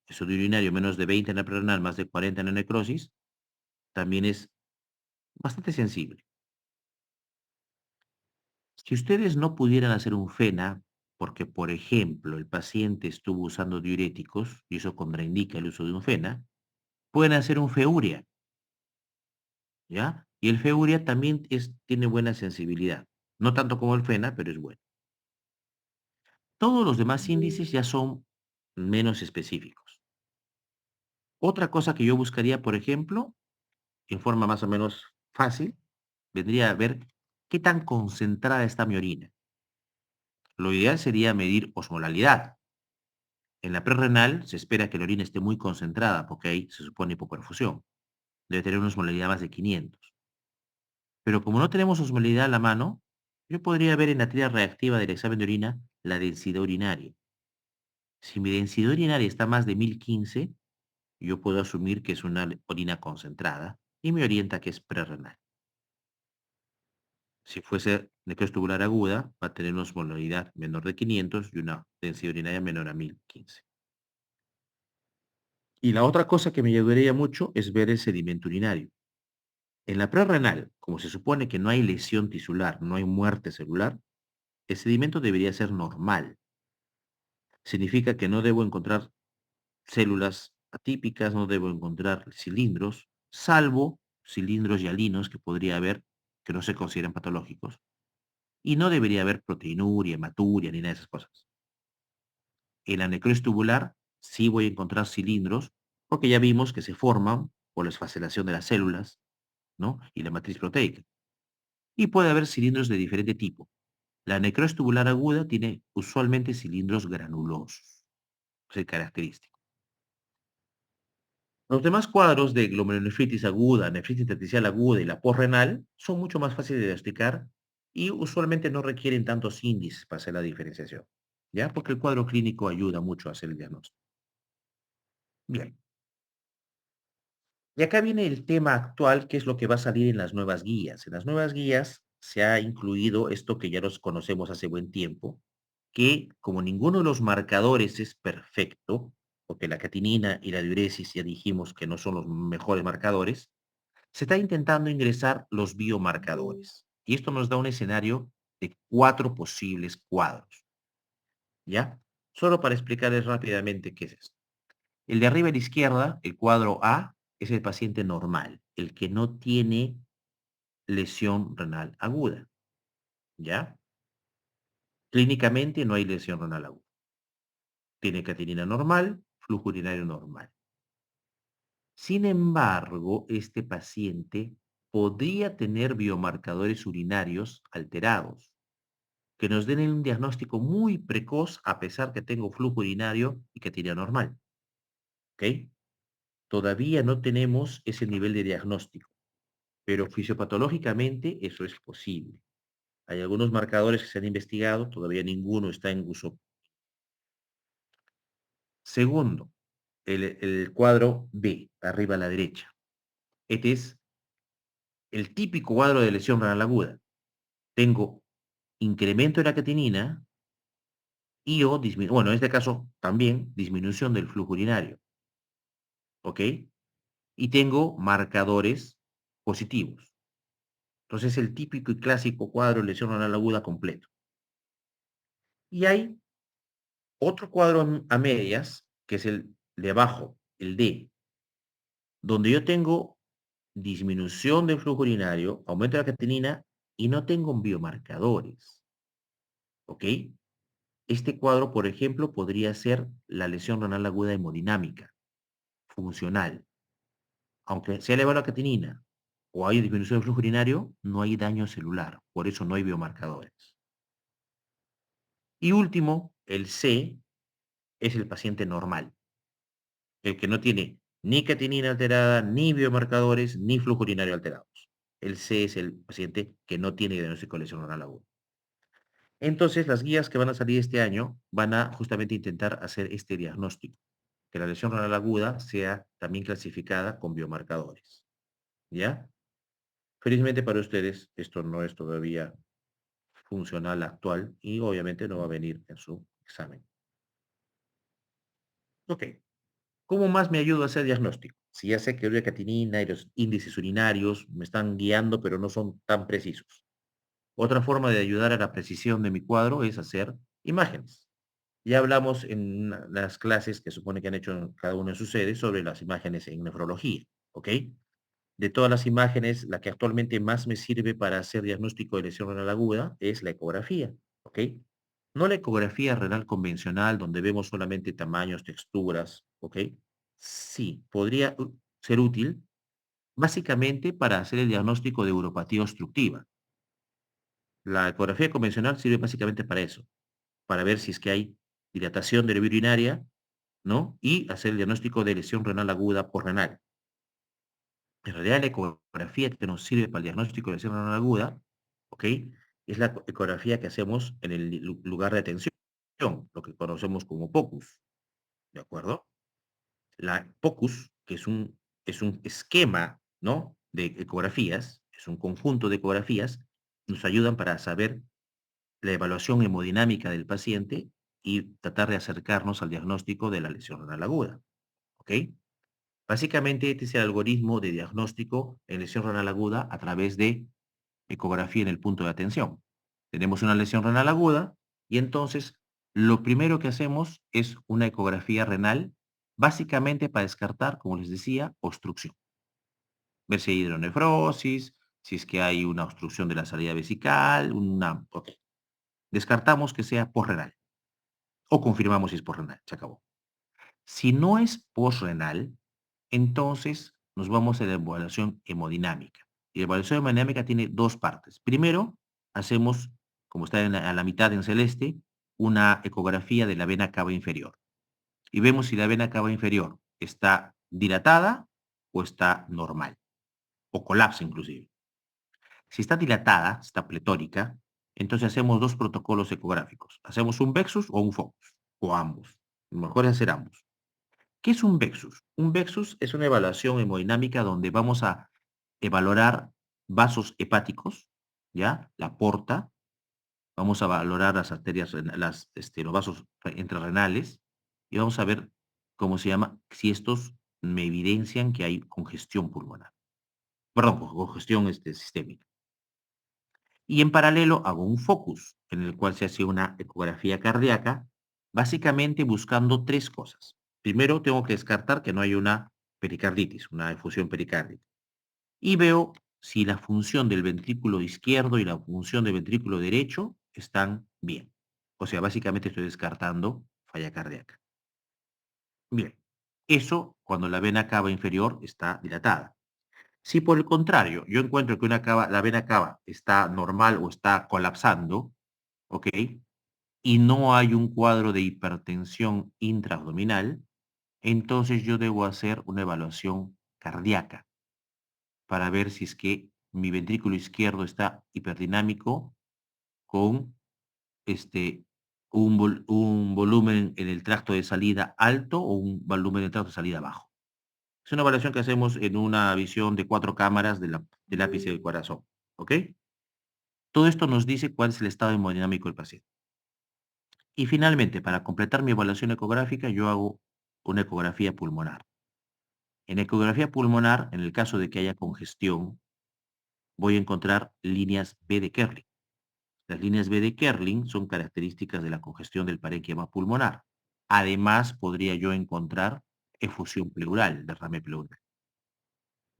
El sodio urinario menos de 20 en la prerenal, más de 40 en la necrosis, también es bastante sensible. Si ustedes no pudieran hacer un FENA, porque por ejemplo el paciente estuvo usando diuréticos, y eso contraindica el uso de un FENA, pueden hacer un FEURIA, ¿ya? Y el FEURIA también tiene buena sensibilidad. No tanto como el FENA, pero es bueno. Todos los demás índices ya son menos específicos. Otra cosa que yo buscaría, por ejemplo, en forma más o menos fácil, vendría a ver qué tan concentrada está mi orina. Lo ideal sería medir osmolalidad. En la prerrenal se espera que la orina esté muy concentrada porque ahí se supone hipoperfusión. Debe tener una osmolalidad más de 500. Pero como no tenemos osmolalidad a la mano, yo podría ver en la tira reactiva del examen de orina la densidad urinaria. Si mi densidad urinaria está más de 1015, yo puedo asumir que es una orina concentrada y me orienta que es prerrenal. Si fuese necrosis tubular aguda, va a tener una osmolaridad menor de 500 y una densidad urinaria menor a 1015. Y la otra cosa que me ayudaría mucho es ver el sedimento urinario. En la prerrenal, como se supone que no hay lesión tisular, no hay muerte celular, el sedimento debería ser normal. Significa que no debo encontrar células atípicas, no debo encontrar cilindros, salvo cilindros hialinos que podría haber, que no se consideran patológicos. Y no debería haber proteinuria, hematuria, ni nada de esas cosas. En la necrosis tubular sí voy a encontrar cilindros, porque ya vimos que se forman por la esfacelación de las células, ¿no? Y la matriz proteica. Y puede haber cilindros de diferente tipo. La necrosis tubular aguda tiene usualmente cilindros granulosos. Es el característico. Los demás cuadros de glomerulonefritis aguda, nefritis intersticial aguda y la postrenal son mucho más fáciles de diagnosticar y usualmente no requieren tantos índices para hacer la diferenciación, ¿ya? Porque el cuadro clínico ayuda mucho a hacer el diagnóstico. Bien. Y acá viene el tema actual, que es lo que va a salir en las nuevas guías. En las nuevas guías se ha incluido esto que ya los conocemos hace buen tiempo, que como ninguno de los marcadores es perfecto, porque la catinina y la diuresis ya dijimos que no son los mejores marcadores, se está intentando ingresar los biomarcadores. Y esto nos da un escenario de 4 posibles cuadros, ¿ya? Solo para explicarles rápidamente qué es esto. El de arriba a la izquierda, el cuadro A, es el paciente normal, el que no tiene lesión renal aguda, ¿ya? Clínicamente no hay lesión renal aguda. Tiene creatinina normal, flujo urinario normal. Sin embargo, este paciente podría tener biomarcadores urinarios alterados, que nos den un diagnóstico muy precoz a pesar que tengo flujo urinario y creatinina normal, ¿ok? Todavía no tenemos ese nivel de diagnóstico, pero fisiopatológicamente eso es posible. Hay algunos marcadores que se han investigado, todavía ninguno está en uso. Segundo, el cuadro B, arriba a la derecha. Este es el típico cuadro de lesión renal aguda. Tengo incremento de la creatinina y o bueno, en este caso también disminución del flujo urinario, ¿ok? Y tengo marcadores positivos. Entonces, el típico y clásico cuadro de lesión renal aguda completo. Y hay otro cuadro a medias, que es el de abajo, el D, donde yo tengo disminución del flujo urinario, aumento de la creatinina y no tengo biomarcadores, ¿ok? Este cuadro, por ejemplo, podría ser la lesión renal aguda hemodinámica, funcional. Aunque sea elevada la creatinina o hay disminución del flujo urinario, no hay daño celular, por eso no hay biomarcadores. Y último, el C es el paciente normal, el que no tiene ni creatinina alterada, ni biomarcadores, ni flujo urinario alterados. El C es el paciente que no tiene diagnóstico de lesión renal aguda. Entonces, las guías que van a salir este año van a justamente intentar hacer este diagnóstico, que la lesión renal aguda sea también clasificada con biomarcadores. ¿Ya? Felizmente para ustedes, esto no es todavía funcional actual y obviamente no va a venir en su examen. Ok. ¿Cómo más me ayuda a hacer diagnóstico? Si ya sé que la creatinina y los índices urinarios me están guiando, pero no son tan precisos. Otra forma de ayudar a la precisión de mi cuadro es hacer imágenes. Ya hablamos en las clases que supone que han hecho cada uno en su sede sobre las imágenes en nefrología, ¿ok? De todas las imágenes, la que actualmente más me sirve para hacer diagnóstico de lesión renal aguda es la ecografía, ¿ok? No la ecografía renal convencional, donde vemos solamente tamaños, texturas, ¿ok? Sí, podría ser útil, básicamente para hacer el diagnóstico de uropatía obstructiva. La ecografía convencional sirve básicamente para eso, para ver si es que hay dilatación de la vía urinaria, ¿no? Y hacer el diagnóstico de lesión renal aguda por renal. En realidad, la ecografía que nos sirve para el diagnóstico de lesión renal aguda, ¿ok? Es la ecografía que hacemos en el lugar de atención, lo que conocemos como POCUS, ¿de acuerdo? La POCUS, que es un esquema, ¿no? De ecografías, es un conjunto de ecografías, nos ayudan para saber la evaluación hemodinámica del paciente y tratar de acercarnos al diagnóstico de la lesión renal aguda, ¿ok? Básicamente, este es el algoritmo de diagnóstico en lesión renal aguda a través de ecografía en el punto de atención. Tenemos una lesión renal aguda y entonces lo primero que hacemos es una ecografía renal, básicamente para descartar, como les decía, obstrucción. Ver si hay hidronefrosis, si es que hay una obstrucción de la salida vesical, una... Ok. Descartamos que sea posrenal o confirmamos si es posrenal, se acabó. Si no es posrenal, entonces nos vamos a la evaluación hemodinámica. Y la evaluación hemodinámica tiene dos partes. Primero, hacemos, como está a la mitad en celeste, una ecografía de la vena cava inferior. Y vemos si la vena cava inferior está dilatada o está normal, o colapsa inclusive. Si está dilatada, está pletórica, entonces hacemos dos protocolos ecográficos. Hacemos un Vexus o un Focus, o ambos. Lo mejor es hacer ambos. ¿Qué es un Vexus? Un Vexus es una evaluación hemodinámica donde vamos a valorar vasos hepáticos, ¿ya? La porta, vamos a valorar las arterias, los vasos intrarrenales y vamos a ver cómo se llama, si estos me evidencian que hay congestión pulmonar, perdón, congestión sistémica. Y en paralelo hago un focus, en el cual se hace una ecografía cardíaca, básicamente buscando tres cosas. Primero, tengo que descartar que no hay una pericarditis, una efusión pericárdica. Y veo si la función del ventrículo izquierdo y la función del ventrículo derecho están bien. O sea, básicamente estoy descartando falla cardíaca. Bien, eso cuando la vena cava inferior está dilatada. Si por el contrario yo encuentro que la vena cava está normal o está colapsando, ¿ok? Y no hay un cuadro de hipertensión intraabdominal, entonces yo debo hacer una evaluación cardíaca para ver si es que mi ventrículo izquierdo está hiperdinámico con este, un volumen en el tracto de salida alto o un volumen en el tracto de salida bajo. Es una evaluación que hacemos en una visión de 4 cámaras del ápice del corazón. ¿Ok? Todo esto nos dice cuál es el estado hemodinámico del paciente. Y finalmente, para completar mi evaluación ecográfica, yo hago una ecografía pulmonar. En ecografía pulmonar, en el caso de que haya congestión, voy a encontrar líneas B de Kerling. Las líneas B de Kerling son características de la congestión del parénquima pulmonar. Además, podría yo encontrar efusión pleural, derrame pleural.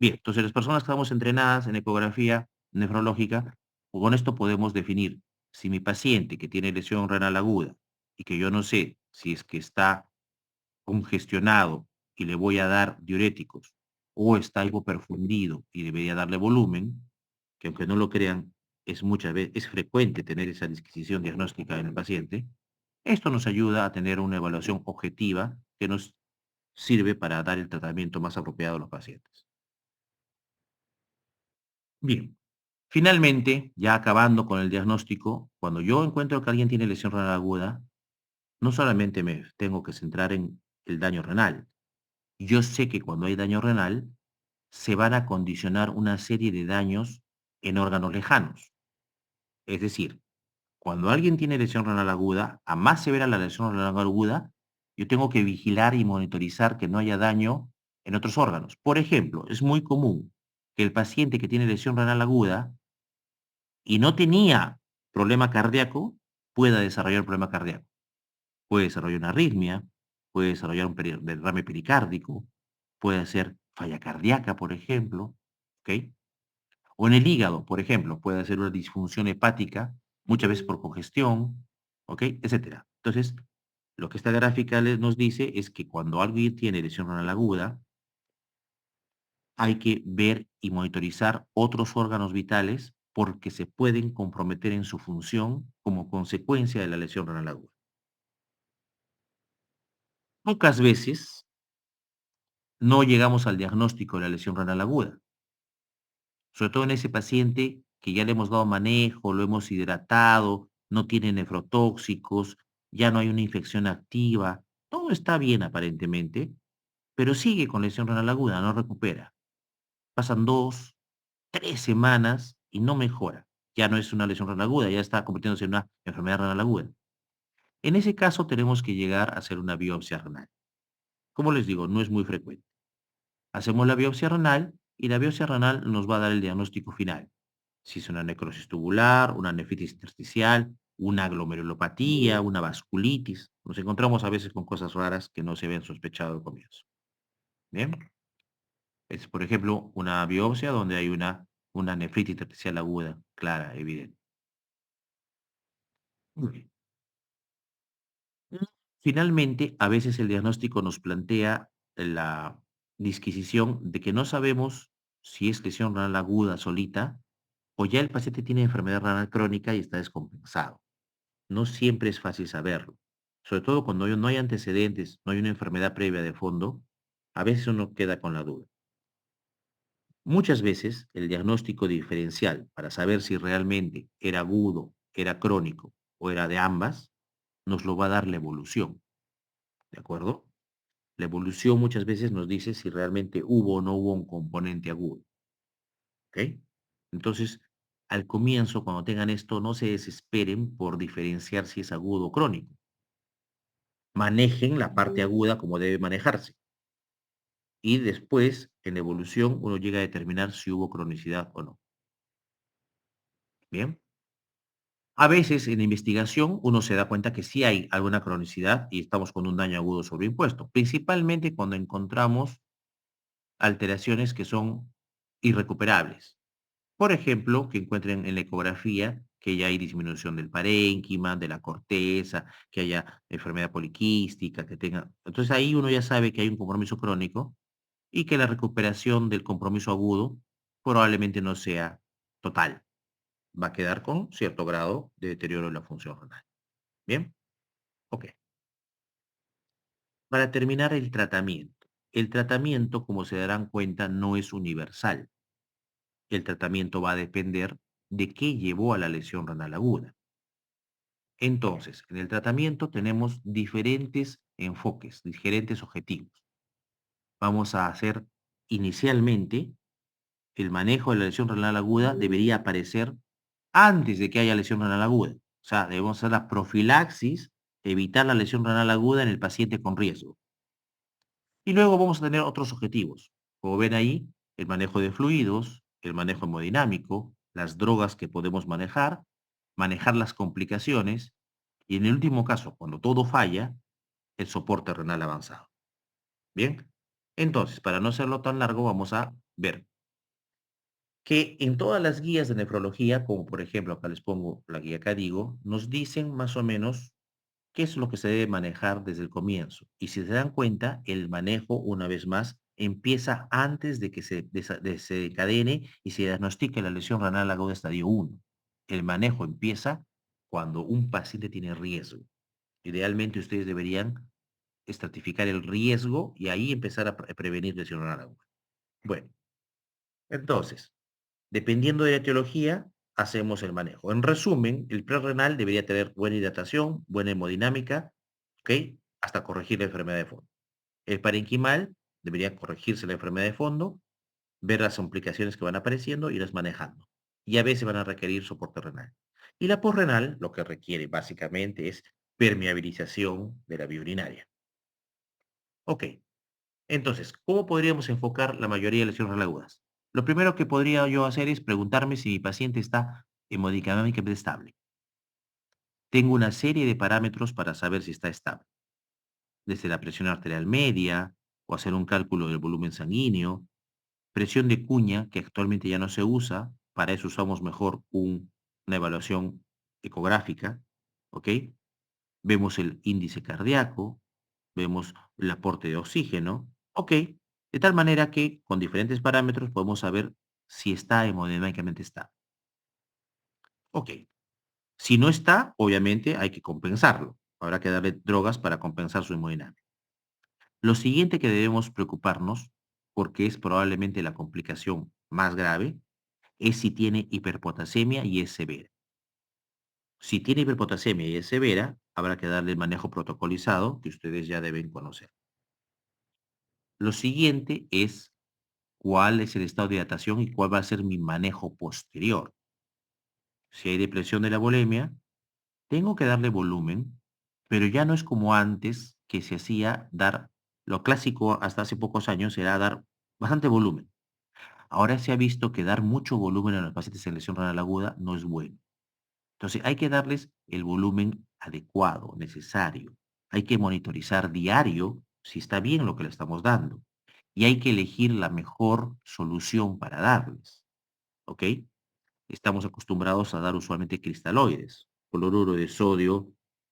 Bien, entonces las personas que estamos entrenadas en ecografía nefrológica, con esto podemos definir si mi paciente que tiene lesión renal aguda y que yo no sé si es que está congestionado y le voy a dar diuréticos o está hipoperfundido y debería darle volumen, que aunque no lo crean, es muchas veces, es frecuente tener esa disquisición diagnóstica en el paciente. Esto nos ayuda a tener una evaluación objetiva que nos sirve para dar el tratamiento más apropiado a los pacientes. Bien, finalmente, ya acabando con el diagnóstico, cuando yo encuentro que alguien tiene lesión renal aguda, no solamente me tengo que centrar en el daño renal. Yo sé que cuando hay daño renal, se van a condicionar una serie de daños en órganos lejanos. Es decir, cuando alguien tiene lesión renal aguda, a más severa la lesión renal aguda, yo tengo que vigilar y monitorizar que no haya daño en otros órganos. Por ejemplo, es muy común que el paciente que tiene lesión renal aguda y no tenía problema cardíaco, pueda desarrollar problema cardíaco. Puede desarrollar una arritmia, puede desarrollar un derrame pericárdico, puede ser falla cardíaca, por ejemplo. ¿ok? O en el hígado, por ejemplo, puede ser una disfunción hepática, muchas veces por congestión, ¿ok? Etcétera. Entonces, lo que esta gráfica nos dice es que cuando alguien tiene lesión renal aguda, hay que ver y monitorizar otros órganos vitales porque se pueden comprometer en su función como consecuencia de la lesión renal aguda. Pocas veces no llegamos al diagnóstico de la lesión renal aguda, sobre todo en ese paciente que ya le hemos dado manejo, lo hemos hidratado, no tiene nefrotóxicos, ya no hay una infección activa, todo está bien aparentemente, pero sigue con lesión renal aguda, no recupera. Pasan 2, 3 semanas y no mejora. Ya no es una lesión renal aguda, ya está convirtiéndose en una enfermedad renal aguda. En ese caso tenemos que llegar a hacer una biopsia renal. Como les digo, no es muy frecuente. Hacemos la biopsia renal y la biopsia renal nos va a dar el diagnóstico final. Si es una necrosis tubular, una nefritis intersticial, una glomerulopatía, una vasculitis. Nos encontramos a veces con cosas raras que no se habían sospechado al comienzo. Bien, es por ejemplo una biopsia donde hay una nefritis intersticial aguda, clara, evidente. Muy bien. Mm, Finalmente, a veces el diagnóstico nos plantea la disquisición de que no sabemos si es lesión renal aguda solita o ya el paciente tiene enfermedad renal crónica y está descompensado. No siempre es fácil saberlo, sobre todo cuando no hay antecedentes, no hay una enfermedad previa de fondo, a veces uno queda con la duda. Muchas veces el diagnóstico diferencial para saber si realmente era agudo, era crónico o era de ambas, nos lo va a dar la evolución, ¿de acuerdo? La evolución muchas veces nos dice si realmente hubo o no hubo un componente agudo, ¿ok? Entonces, al comienzo, cuando tengan esto, no se desesperen por diferenciar si es agudo o crónico. Manejen la parte aguda como debe manejarse. Y después, en la evolución, uno llega a determinar si hubo cronicidad o no. Bien. A veces en la investigación uno se da cuenta que sí hay alguna cronicidad y estamos con un daño agudo sobreimpuesto, principalmente cuando encontramos alteraciones que son irrecuperables. Por ejemplo, que encuentren en la ecografía que ya hay disminución del parénquima, de la corteza, que haya enfermedad poliquística, que tenga. Entonces ahí uno ya sabe que hay un compromiso crónico y que la recuperación del compromiso agudo probablemente no sea total. Va a quedar con cierto grado de deterioro de la función renal. ¿Bien? Ok. Para terminar el tratamiento. El tratamiento, como se darán cuenta, no es universal. El tratamiento va a depender de qué llevó a la lesión renal aguda. Entonces, en el tratamiento tenemos diferentes enfoques, diferentes objetivos. Vamos a hacer inicialmente el manejo de la lesión renal aguda debería aparecer antes de que haya lesión renal aguda. O sea, debemos hacer la profilaxis, evitar la lesión renal aguda en el paciente con riesgo. Y luego vamos a tener otros objetivos. Como ven ahí, el manejo de fluidos, el manejo hemodinámico, las drogas que podemos manejar las complicaciones y en el último caso, cuando todo falla, el soporte renal avanzado. Bien, entonces, para no hacerlo tan largo, vamos a ver que en todas las guías de nefrología, como por ejemplo acá les pongo la guía Cadigo, nos dicen más o menos qué es lo que se debe manejar desde el comienzo. Y si se dan cuenta, el manejo, una vez más, empieza antes de que se desencadene y se diagnostique la lesión renal aguda estadio 1. El manejo empieza cuando un paciente tiene riesgo. Idealmente ustedes deberían estratificar el riesgo y ahí empezar a prevenir lesión renal aguda. Bueno, entonces, dependiendo de la etiología, hacemos el manejo. En resumen, el prerrenal debería tener buena hidratación, buena hemodinámica, ¿ok? Hasta corregir la enfermedad de fondo. El parenquimal debería corregirse la enfermedad de fondo, ver las complicaciones que van apareciendo y irlas manejando. Y a veces van a requerir soporte renal. Y la posrenal lo que requiere básicamente es permeabilización de la vía urinaria. Ok, entonces, ¿cómo podríamos enfocar la mayoría de lesiones renal agudas? Lo primero que podría yo hacer es preguntarme si mi paciente está hemodinámicamente estable. Tengo una serie de parámetros para saber si está estable, desde la presión arterial media o hacer un cálculo del volumen sanguíneo, Presión de cuña, que actualmente ya no se usa, para eso usamos mejor una evaluación ecográfica, ¿ok? Vemos el índice cardíaco, vemos el aporte de oxígeno, ¿ok? De tal manera que con diferentes parámetros podemos saber si está hemodinámicamente está. Ok. Si no está, obviamente hay que compensarlo. Habrá que darle drogas para compensar su hemodinámica. Lo siguiente que debemos preocuparnos, porque es probablemente la complicación más grave, es si tiene hiperpotasemia y es severa. Si tiene hiperpotasemia y es severa, habrá que darle el manejo protocolizado que ustedes ya deben conocer. Lo siguiente es cuál es el estado de hidratación y cuál va a ser mi manejo posterior. Si hay depresión de la bulimia, tengo que darle volumen, pero ya no es como antes que se hacía dar, lo clásico hasta hace pocos años era dar bastante volumen. Ahora se ha visto que dar mucho volumen a los pacientes en lesión renal aguda no es bueno. Entonces hay que darles el volumen adecuado, necesario. Hay que monitorizar diario si está bien lo que le estamos dando. Y hay que elegir la mejor solución para darles. ¿Ok? Estamos acostumbrados a dar usualmente cristaloides, cloruro de sodio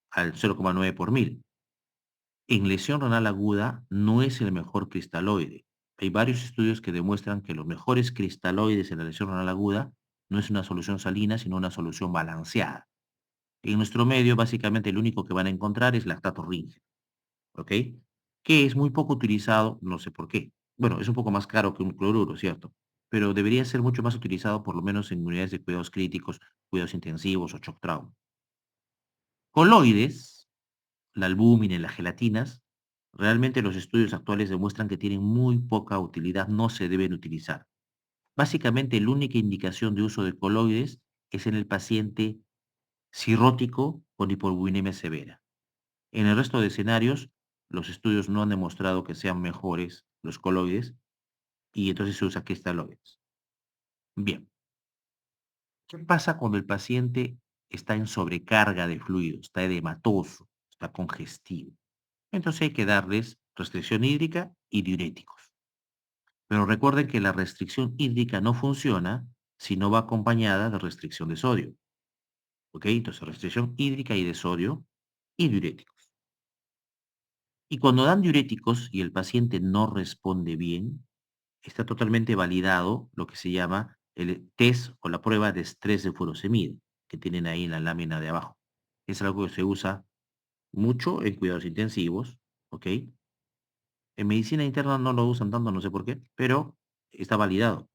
al 0,9 por mil. En lesión renal aguda no es el mejor cristaloide. Hay varios estudios que demuestran que los mejores cristaloides en la lesión renal aguda no es una solución salina, sino una solución balanceada. En nuestro medio, básicamente, el único que van a encontrar es lactato rígido, ¿ok? Que es muy poco utilizado, no sé por qué. Bueno, es un poco más caro que un cloruro, ¿cierto? Pero debería ser mucho más utilizado, por lo menos en unidades de cuidados críticos, cuidados intensivos o shock trauma. Coloides, la albúmina y las gelatinas, realmente los estudios actuales demuestran que tienen muy poca utilidad, no se deben utilizar. Básicamente, la única indicación de uso de coloides es en el paciente cirrótico con hipobuminemia severa. En el resto de escenarios, los estudios no han demostrado que sean mejores los coloides y entonces se usa cristaloides. Bien, ¿qué pasa cuando el paciente está en sobrecarga de fluidos, está edematoso, está congestivo? Entonces hay que darles restricción hídrica y diuréticos. Pero recuerden que la restricción hídrica no funciona si no va acompañada de restricción de sodio. ¿Ok? Entonces restricción hídrica y de sodio y diuréticos. Y cuando dan diuréticos y el paciente no responde bien, está totalmente validado lo que se llama el test o la prueba de estrés de furosemida, que tienen ahí en la lámina de abajo. Es algo que se usa mucho en cuidados intensivos, ¿ok? En medicina interna no lo usan tanto, no sé por qué, pero está validado.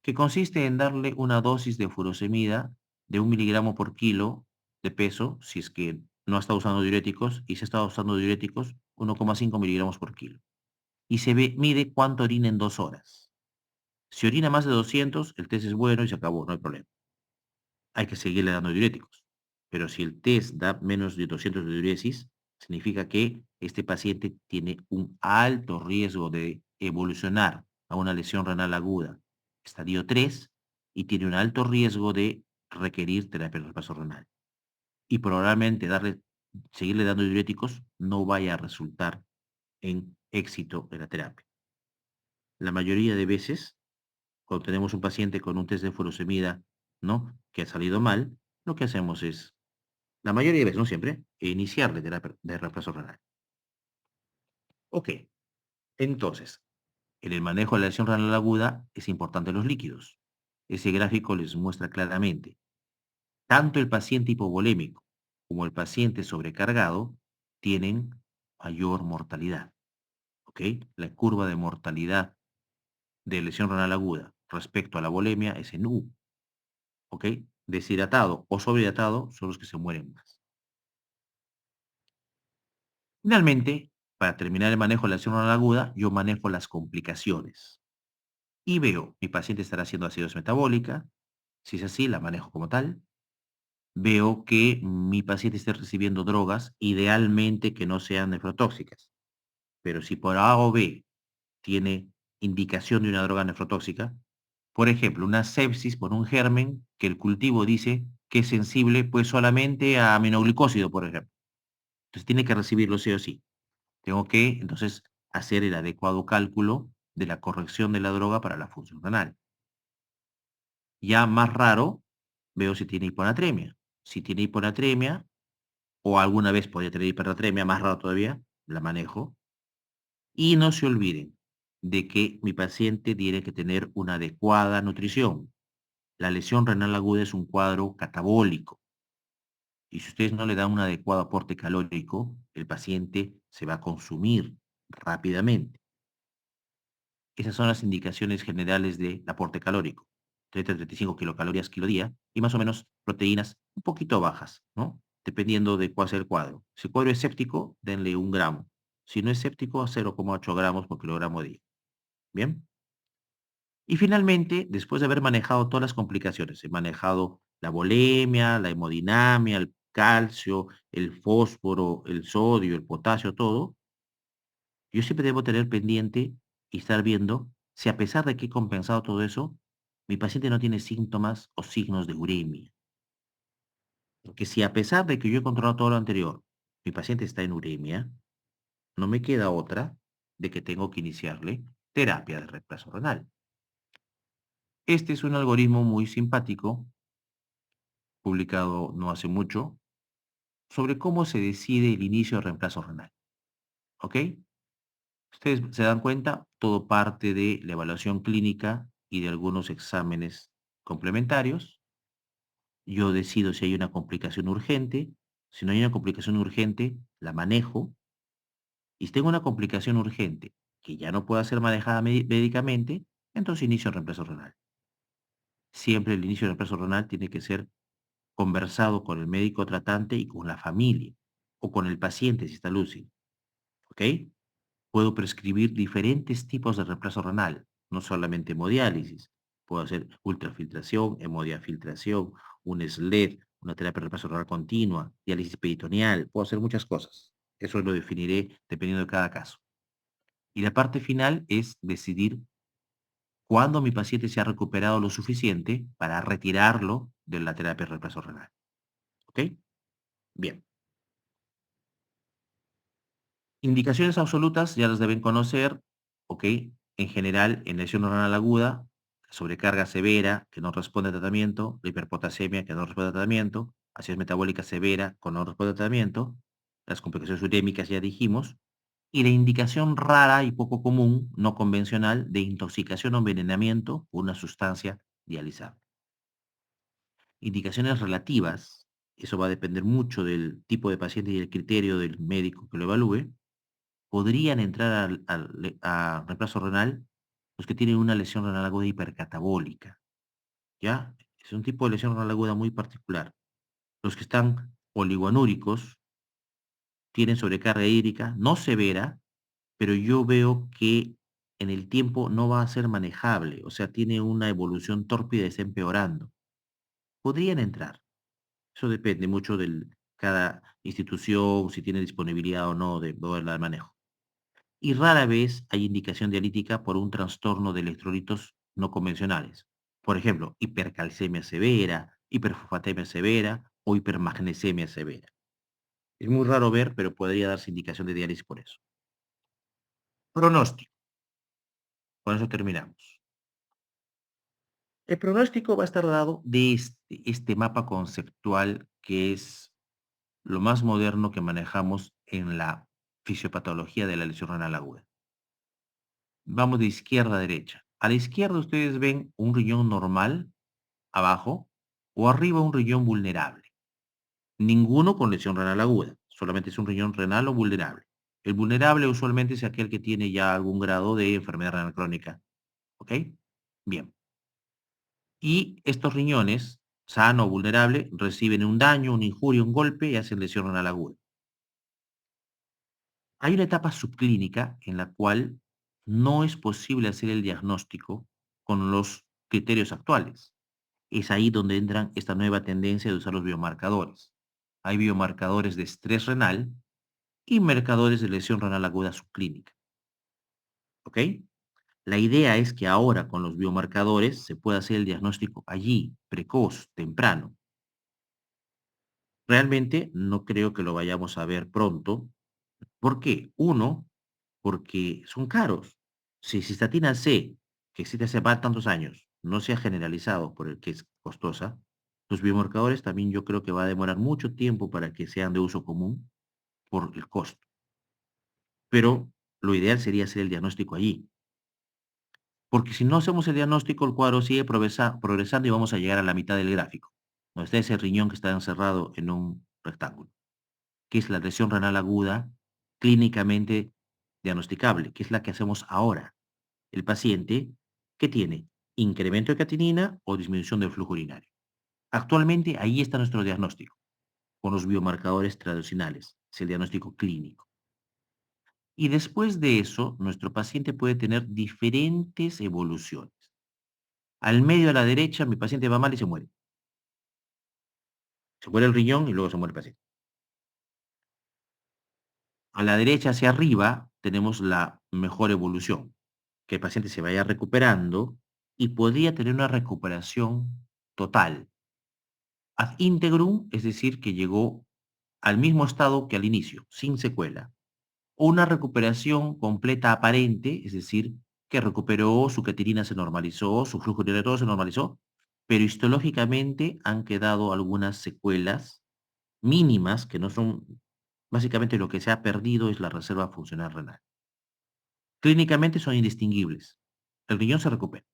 Que consiste en darle una dosis de furosemida de 1 miligramo por kilo de peso, si es que no está usando diuréticos, y si está usando diuréticos, 1,5 miligramos por kilo. Y mide cuánto orina en 2 horas. Si orina más de 200, el test es bueno y se acabó, no hay problema. Hay que seguirle dando diuréticos. Pero si el test da menos de 200 de diuresis, significa que este paciente tiene un alto riesgo de evolucionar a una lesión renal aguda, estadio 3, y tiene un alto riesgo de requerir terapia del paso renal. Y probablemente seguirle dando diuréticos no vaya a resultar en éxito en la terapia. La mayoría de veces cuando tenemos un paciente con un test de furosemida, ¿no? Que ha salido mal, lo que hacemos es, la mayoría de veces, no siempre, iniciarle terapia de reemplazo renal. Ok, entonces, en el manejo de la lesión renal aguda es importante los líquidos. Ese gráfico les muestra claramente, tanto el paciente hipovolémico como el paciente sobrecargado tienen mayor mortalidad. ¿Ok? La curva de mortalidad de lesión renal aguda respecto a la volemia es en U. ¿Ok? Deshidratado o sobrehidratado son los que se mueren más. Finalmente, para terminar el manejo de la lesión renal aguda, yo manejo las complicaciones y veo, mi paciente estará haciendo acidosis metabólica, si es así, la manejo como tal. Veo que mi paciente esté recibiendo drogas, idealmente que no sean nefrotóxicas, pero si por A o B tiene indicación de una droga nefrotóxica, por ejemplo, una sepsis por un germen que el cultivo dice que es sensible pues solamente a aminoglicósido, por ejemplo. Entonces tiene que recibirlo sí o sí. Tengo que entonces hacer el adecuado cálculo de la corrección de la droga para la función renal. Ya más raro, veo si tiene hiponatremia. Si tiene hiponatremia, o alguna vez podría tener hipernatremia, más raro todavía, la manejo. Y no se olviden de que mi paciente tiene que tener una adecuada nutrición. La lesión renal aguda es un cuadro catabólico. Y si ustedes no le dan un adecuado aporte calórico, el paciente se va a consumir rápidamente. Esas son las indicaciones generales del aporte calórico. 30 a 35 kilocalorías kilo día y más o menos proteínas un poquito bajas, ¿no? Dependiendo de cuál sea el cuadro. Si el cuadro es séptico, denle 1 gramo. Si no es séptico, a 0,8 gramos por kilogramo día. ¿Bien? Y finalmente, después de haber manejado todas las complicaciones, he manejado la bulimia, la hemodinamia, el calcio, el fósforo, el sodio, el potasio, todo, yo siempre debo tener pendiente y estar viendo si a pesar de que he compensado todo eso, mi paciente no tiene síntomas o signos de uremia. Porque si a pesar de que yo he controlado todo lo anterior, mi paciente está en uremia, no me queda otra de que tengo que iniciarle terapia de reemplazo renal. Este es un algoritmo muy simpático, publicado no hace mucho, sobre cómo se decide el inicio de reemplazo renal. ¿Ok? Ustedes se dan cuenta, todo parte de la evaluación clínica y de algunos exámenes complementarios. Yo decido si hay una complicación urgente. Si no hay una complicación urgente, la manejo. Y si tengo una complicación urgente que ya no pueda ser manejada médicamente, entonces inicio el reemplazo renal. Siempre el inicio del reemplazo renal tiene que ser conversado con el médico tratante y con la familia, o con el paciente si está lúcido. ¿Ok? Puedo prescribir diferentes tipos de reemplazo renal, no solamente hemodiálisis. Puedo hacer ultrafiltración, hemodiafiltración, un SLED, una terapia de reemplazo renal continua, diálisis peritoneal. Puedo hacer muchas cosas. Eso lo definiré dependiendo de cada caso. Y la parte final es decidir cuándo mi paciente se ha recuperado lo suficiente para retirarlo de la terapia de reemplazo renal. ¿Ok? Bien. Indicaciones absolutas ya las deben conocer, ¿ok? En general, en lesión renal aguda, sobrecarga severa que no responde a tratamiento, la hiperpotasemia que no responde a tratamiento, acidez metabólica severa que no responde a tratamiento, las complicaciones urémicas ya dijimos, y la indicación rara y poco común, no convencional, de intoxicación o envenenamiento por una sustancia dializada. Indicaciones relativas, eso va a depender mucho del tipo de paciente y el criterio del médico que lo evalúe, podrían entrar a reemplazo renal los que tienen una lesión renal aguda hipercatabólica, ¿ya? Es un tipo de lesión renal aguda muy particular. Los que están oligoanúricos tienen sobrecarga hídrica, no severa, pero yo veo que en el tiempo no va a ser manejable, o sea, tiene una evolución tórpida y está empeorando. Podrían entrar. Eso depende mucho de cada institución, si tiene disponibilidad o no de poderla de manejo. Y rara vez hay indicación dialítica por un trastorno de electrolitos no convencionales. Por ejemplo, hipercalcemia severa, hiperfosfatemia severa o hipermagnesemia severa. Es muy raro ver, pero podría darse indicación de diálisis por eso. Pronóstico. Con eso terminamos. El pronóstico va a estar dado de este mapa conceptual que es lo más moderno que manejamos en la fisiopatología de la lesión renal aguda. Vamos de izquierda a derecha. A la izquierda ustedes ven un riñón normal abajo o arriba un riñón vulnerable. Ninguno con lesión renal aguda, solamente es un riñón renal o vulnerable. El vulnerable usualmente es aquel que tiene ya algún grado de enfermedad renal crónica. ¿Ok? Bien. Y estos riñones, sano o vulnerable, reciben un daño, una injuria, un golpe y hacen lesión renal aguda. Hay una etapa subclínica en la cual no es posible hacer el diagnóstico con los criterios actuales. Es ahí donde entran esta nueva tendencia de usar los biomarcadores. Hay biomarcadores de estrés renal y marcadores de lesión renal aguda subclínica. ¿Ok? La idea es que ahora con los biomarcadores se pueda hacer el diagnóstico allí, precoz, temprano. Realmente no creo que lo vayamos a ver pronto. ¿Por qué? Uno, porque son caros. Si cistatina C, que existe hace tantos años, no se ha generalizado por el que es costosa, los biomarcadores también yo creo que va a demorar mucho tiempo para que sean de uso común por el costo. Pero lo ideal sería hacer el diagnóstico allí, porque si no hacemos el diagnóstico, el cuadro sigue progresando y vamos a llegar a la mitad del gráfico, donde está ese riñón que está encerrado en un rectángulo, que es la lesión renal aguda clínicamente diagnosticable, que es la que hacemos ahora. El paciente que tiene incremento de creatinina o disminución del flujo urinario. Actualmente ahí está nuestro diagnóstico, con los biomarcadores tradicionales, es el diagnóstico clínico. Y después de eso, nuestro paciente puede tener diferentes evoluciones. Al medio a la derecha, mi paciente va mal y se muere. Se muere el riñón y luego se muere el paciente. A la derecha hacia arriba tenemos la mejor evolución, que el paciente se vaya recuperando y podría tener una recuperación total ad integrum, es decir, que llegó al mismo estado que al inicio, sin secuela. O una recuperación completa aparente, es decir, que recuperó, su creatinina se normalizó, su flujo urinario todo se normalizó, pero histológicamente han quedado algunas secuelas mínimas que no son, básicamente lo que se ha perdido es la reserva funcional renal. Clínicamente son indistinguibles. El riñón se recupera.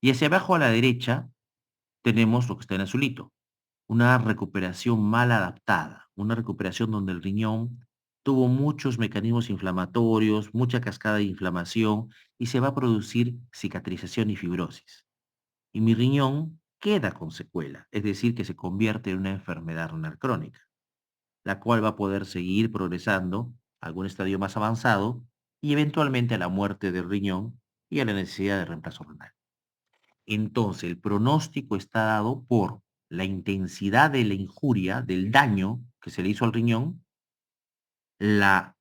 Y hacia abajo a la derecha tenemos lo que está en azulito, una recuperación mal adaptada, una recuperación donde el riñón tuvo muchos mecanismos inflamatorios, mucha cascada de inflamación y se va a producir cicatrización y fibrosis. Y mi riñón queda con secuela, es decir, que se convierte en una enfermedad renal crónica, la cual va a poder seguir progresando a algún estadio más avanzado y eventualmente a la muerte del riñón y a la necesidad de reemplazo renal. Entonces, el pronóstico está dado por la intensidad de la injuria, del daño que se le hizo al riñón, la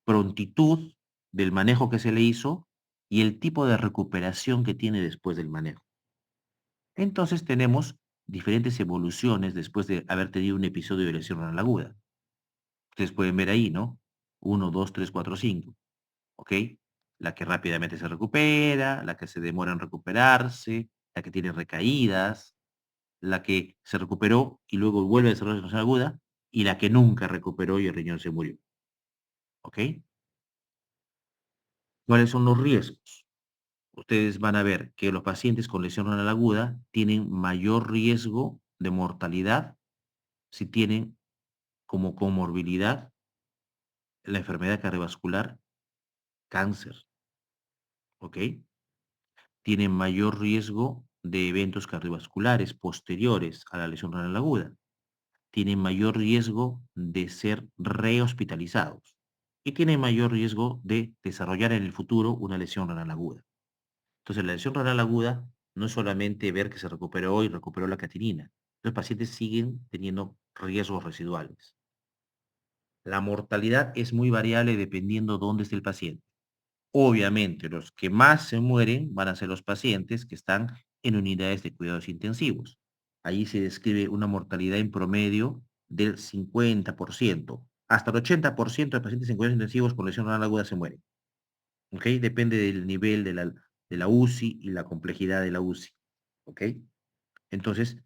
prontitud del manejo que se le hizo y el tipo de recuperación que tiene después del manejo. Entonces tenemos diferentes evoluciones después de haber tenido un episodio de lesión renal aguda. Ustedes pueden ver ahí, ¿no? Uno, 2, 3, 4, 5. ¿Ok? La que rápidamente se recupera, la que se demora en recuperarse, la que tiene recaídas, la que se recuperó y luego vuelve a desarrollar una aguda, y la que nunca recuperó y el riñón se murió. ¿Ok? ¿Cuáles son los riesgos? Ustedes van a ver que los pacientes con lesión renal aguda tienen mayor riesgo de mortalidad si tienen como comorbilidad la enfermedad cardiovascular, cáncer. ¿Ok? Tienen mayor riesgo de eventos cardiovasculares posteriores a la lesión renal aguda, tienen mayor riesgo de ser rehospitalizados y tienen mayor riesgo de desarrollar en el futuro una lesión renal aguda. Entonces, la lesión renal aguda no es solamente ver que se recuperó y recuperó la creatinina. Los pacientes siguen teniendo riesgos residuales. La mortalidad es muy variable dependiendo dónde esté el paciente. Obviamente, los que más se mueren van a ser los pacientes que están en unidades de cuidados intensivos. Allí se describe una mortalidad en promedio del 50%. Hasta el 80% de pacientes en cuidados intensivos con lesión renal aguda se mueren. ¿Ok? Depende del nivel de la UCI y la complejidad de la UCI. ¿Ok? Entonces,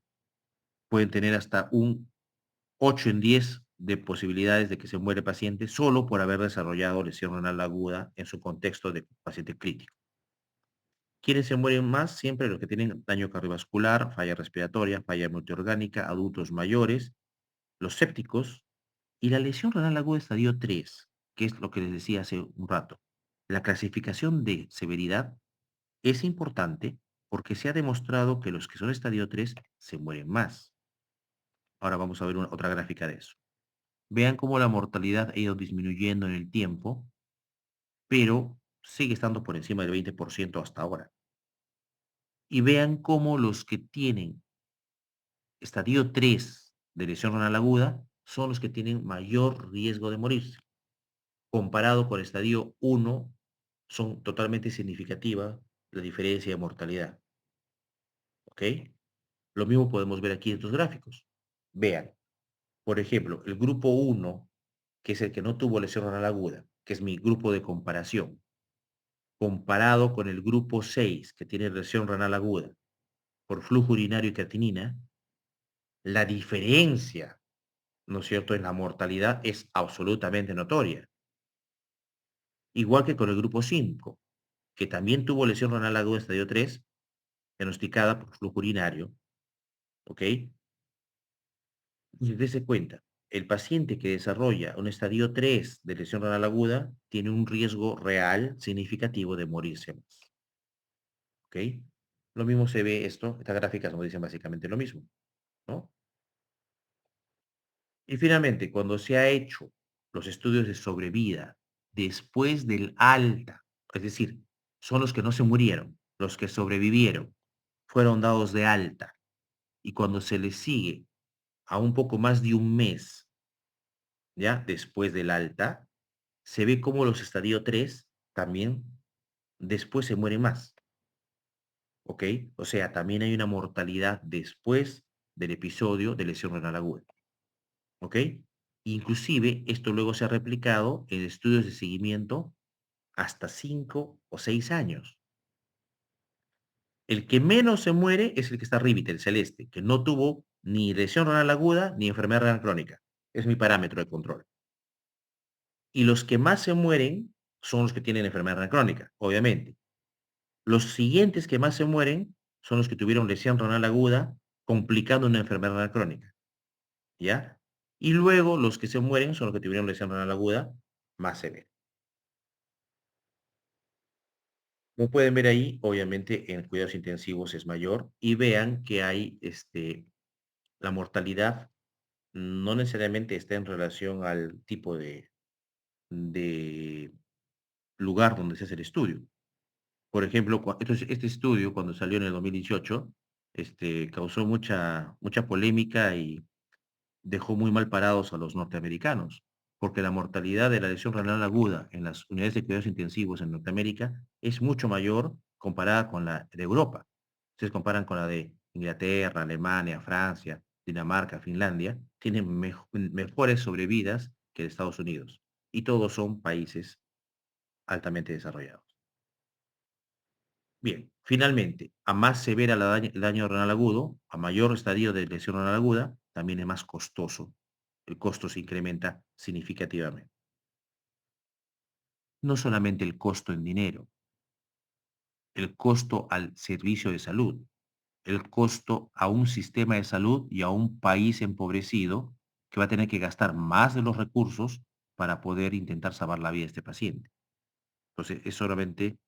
pueden tener hasta un 8 en 10 de posibilidades de que se muere paciente solo por haber desarrollado lesión renal aguda en su contexto de paciente crítico. ¿Quiénes se mueren más? Siempre los que tienen daño cardiovascular, falla respiratoria, falla multiorgánica, adultos mayores, los sépticos y la lesión renal aguda estadio 3, que es lo que les decía hace un rato. La clasificación de severidad es importante porque se ha demostrado que los que son estadio 3 se mueren más. Ahora vamos a ver otra gráfica de eso. Vean cómo la mortalidad ha ido disminuyendo en el tiempo, pero sigue estando por encima del 20% hasta ahora. Y vean cómo los que tienen estadio 3 de lesión renal aguda son los que tienen mayor riesgo de morirse. Comparado con el estadio 1, son totalmente significativa la diferencia de mortalidad. ¿Ok? Lo mismo podemos ver aquí en estos gráficos. Vean, por ejemplo, el grupo 1, que es el que no tuvo lesión renal aguda, que es mi grupo de comparación. comparado con el grupo 6, que tiene lesión renal aguda, por flujo urinario y creatinina, la diferencia, ¿no es cierto?, en la mortalidad es absolutamente notoria. Igual que con el grupo 5, que también tuvo lesión renal aguda estadio 3, diagnosticada por flujo urinario, ¿ok? Y dése cuenta, el paciente que desarrolla un estadio 3 de lesión renal aguda tiene un riesgo real significativo de morirse más, ¿ok? Lo mismo se ve esto, estas gráficas nos dicen básicamente lo mismo, ¿no? Y finalmente, cuando se ha hecho los estudios de sobrevida después del alta, es decir, son los que no se murieron, los que sobrevivieron, fueron dados de alta, y cuando se les sigue a un poco más de un mes, ¿ya? Después del alta, se ve como los estadio 3 también después se mueren más, ¿ok? O sea, también hay una mortalidad después del episodio de lesión renal aguda. ¿Ok? Inclusive, esto luego se ha replicado en estudios de seguimiento hasta 5 o 6 años. El que menos se muere es el que está arribita, el celeste, que no tuvo ni lesión renal aguda ni enfermedad renal crónica. Es mi parámetro de control. Y los que más se mueren son los que tienen enfermedad renal crónica, obviamente. Los siguientes que más se mueren son los que tuvieron lesión renal aguda complicando una enfermedad renal crónica, ¿ya? Y luego los que se mueren son los que tuvieron lesión renal aguda más severa. Como pueden ver ahí, obviamente en cuidados intensivos es mayor y vean que hay la mortalidad no necesariamente está en relación al tipo de lugar donde se hace el estudio. Por ejemplo, este estudio cuando salió en el 2018, causó mucha polémica y dejó muy mal parados a los norteamericanos, porque la mortalidad de la lesión renal aguda en las unidades de cuidados intensivos en Norteamérica es mucho mayor comparada con la de Europa. Ustedes comparan con la de Inglaterra, Alemania, Francia, Dinamarca, Finlandia, tienen mejores sobrevidas que de Estados Unidos. Y todos son países altamente desarrollados. Bien, finalmente, a más severa el daño renal agudo, a mayor estadio de lesión renal aguda, también es más costoso. El costo se incrementa significativamente. No solamente el costo en dinero, el costo al servicio de salud, el costo a un sistema de salud y a un país empobrecido que va a tener que gastar más de los recursos para poder intentar salvar la vida de este paciente. Entonces, es solamente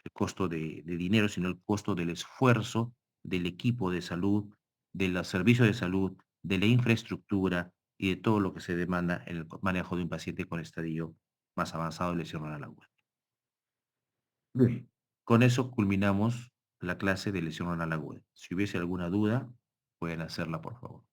el costo de dinero, sino el costo del esfuerzo del equipo de salud, de los servicios de salud, de la infraestructura y de todo lo que se demanda en el manejo de un paciente con estadio más avanzado de lesión renal aguda. Bien. Con eso culminamos la clase de lesión renal aguda. Si hubiese alguna duda, pueden hacerla, por favor.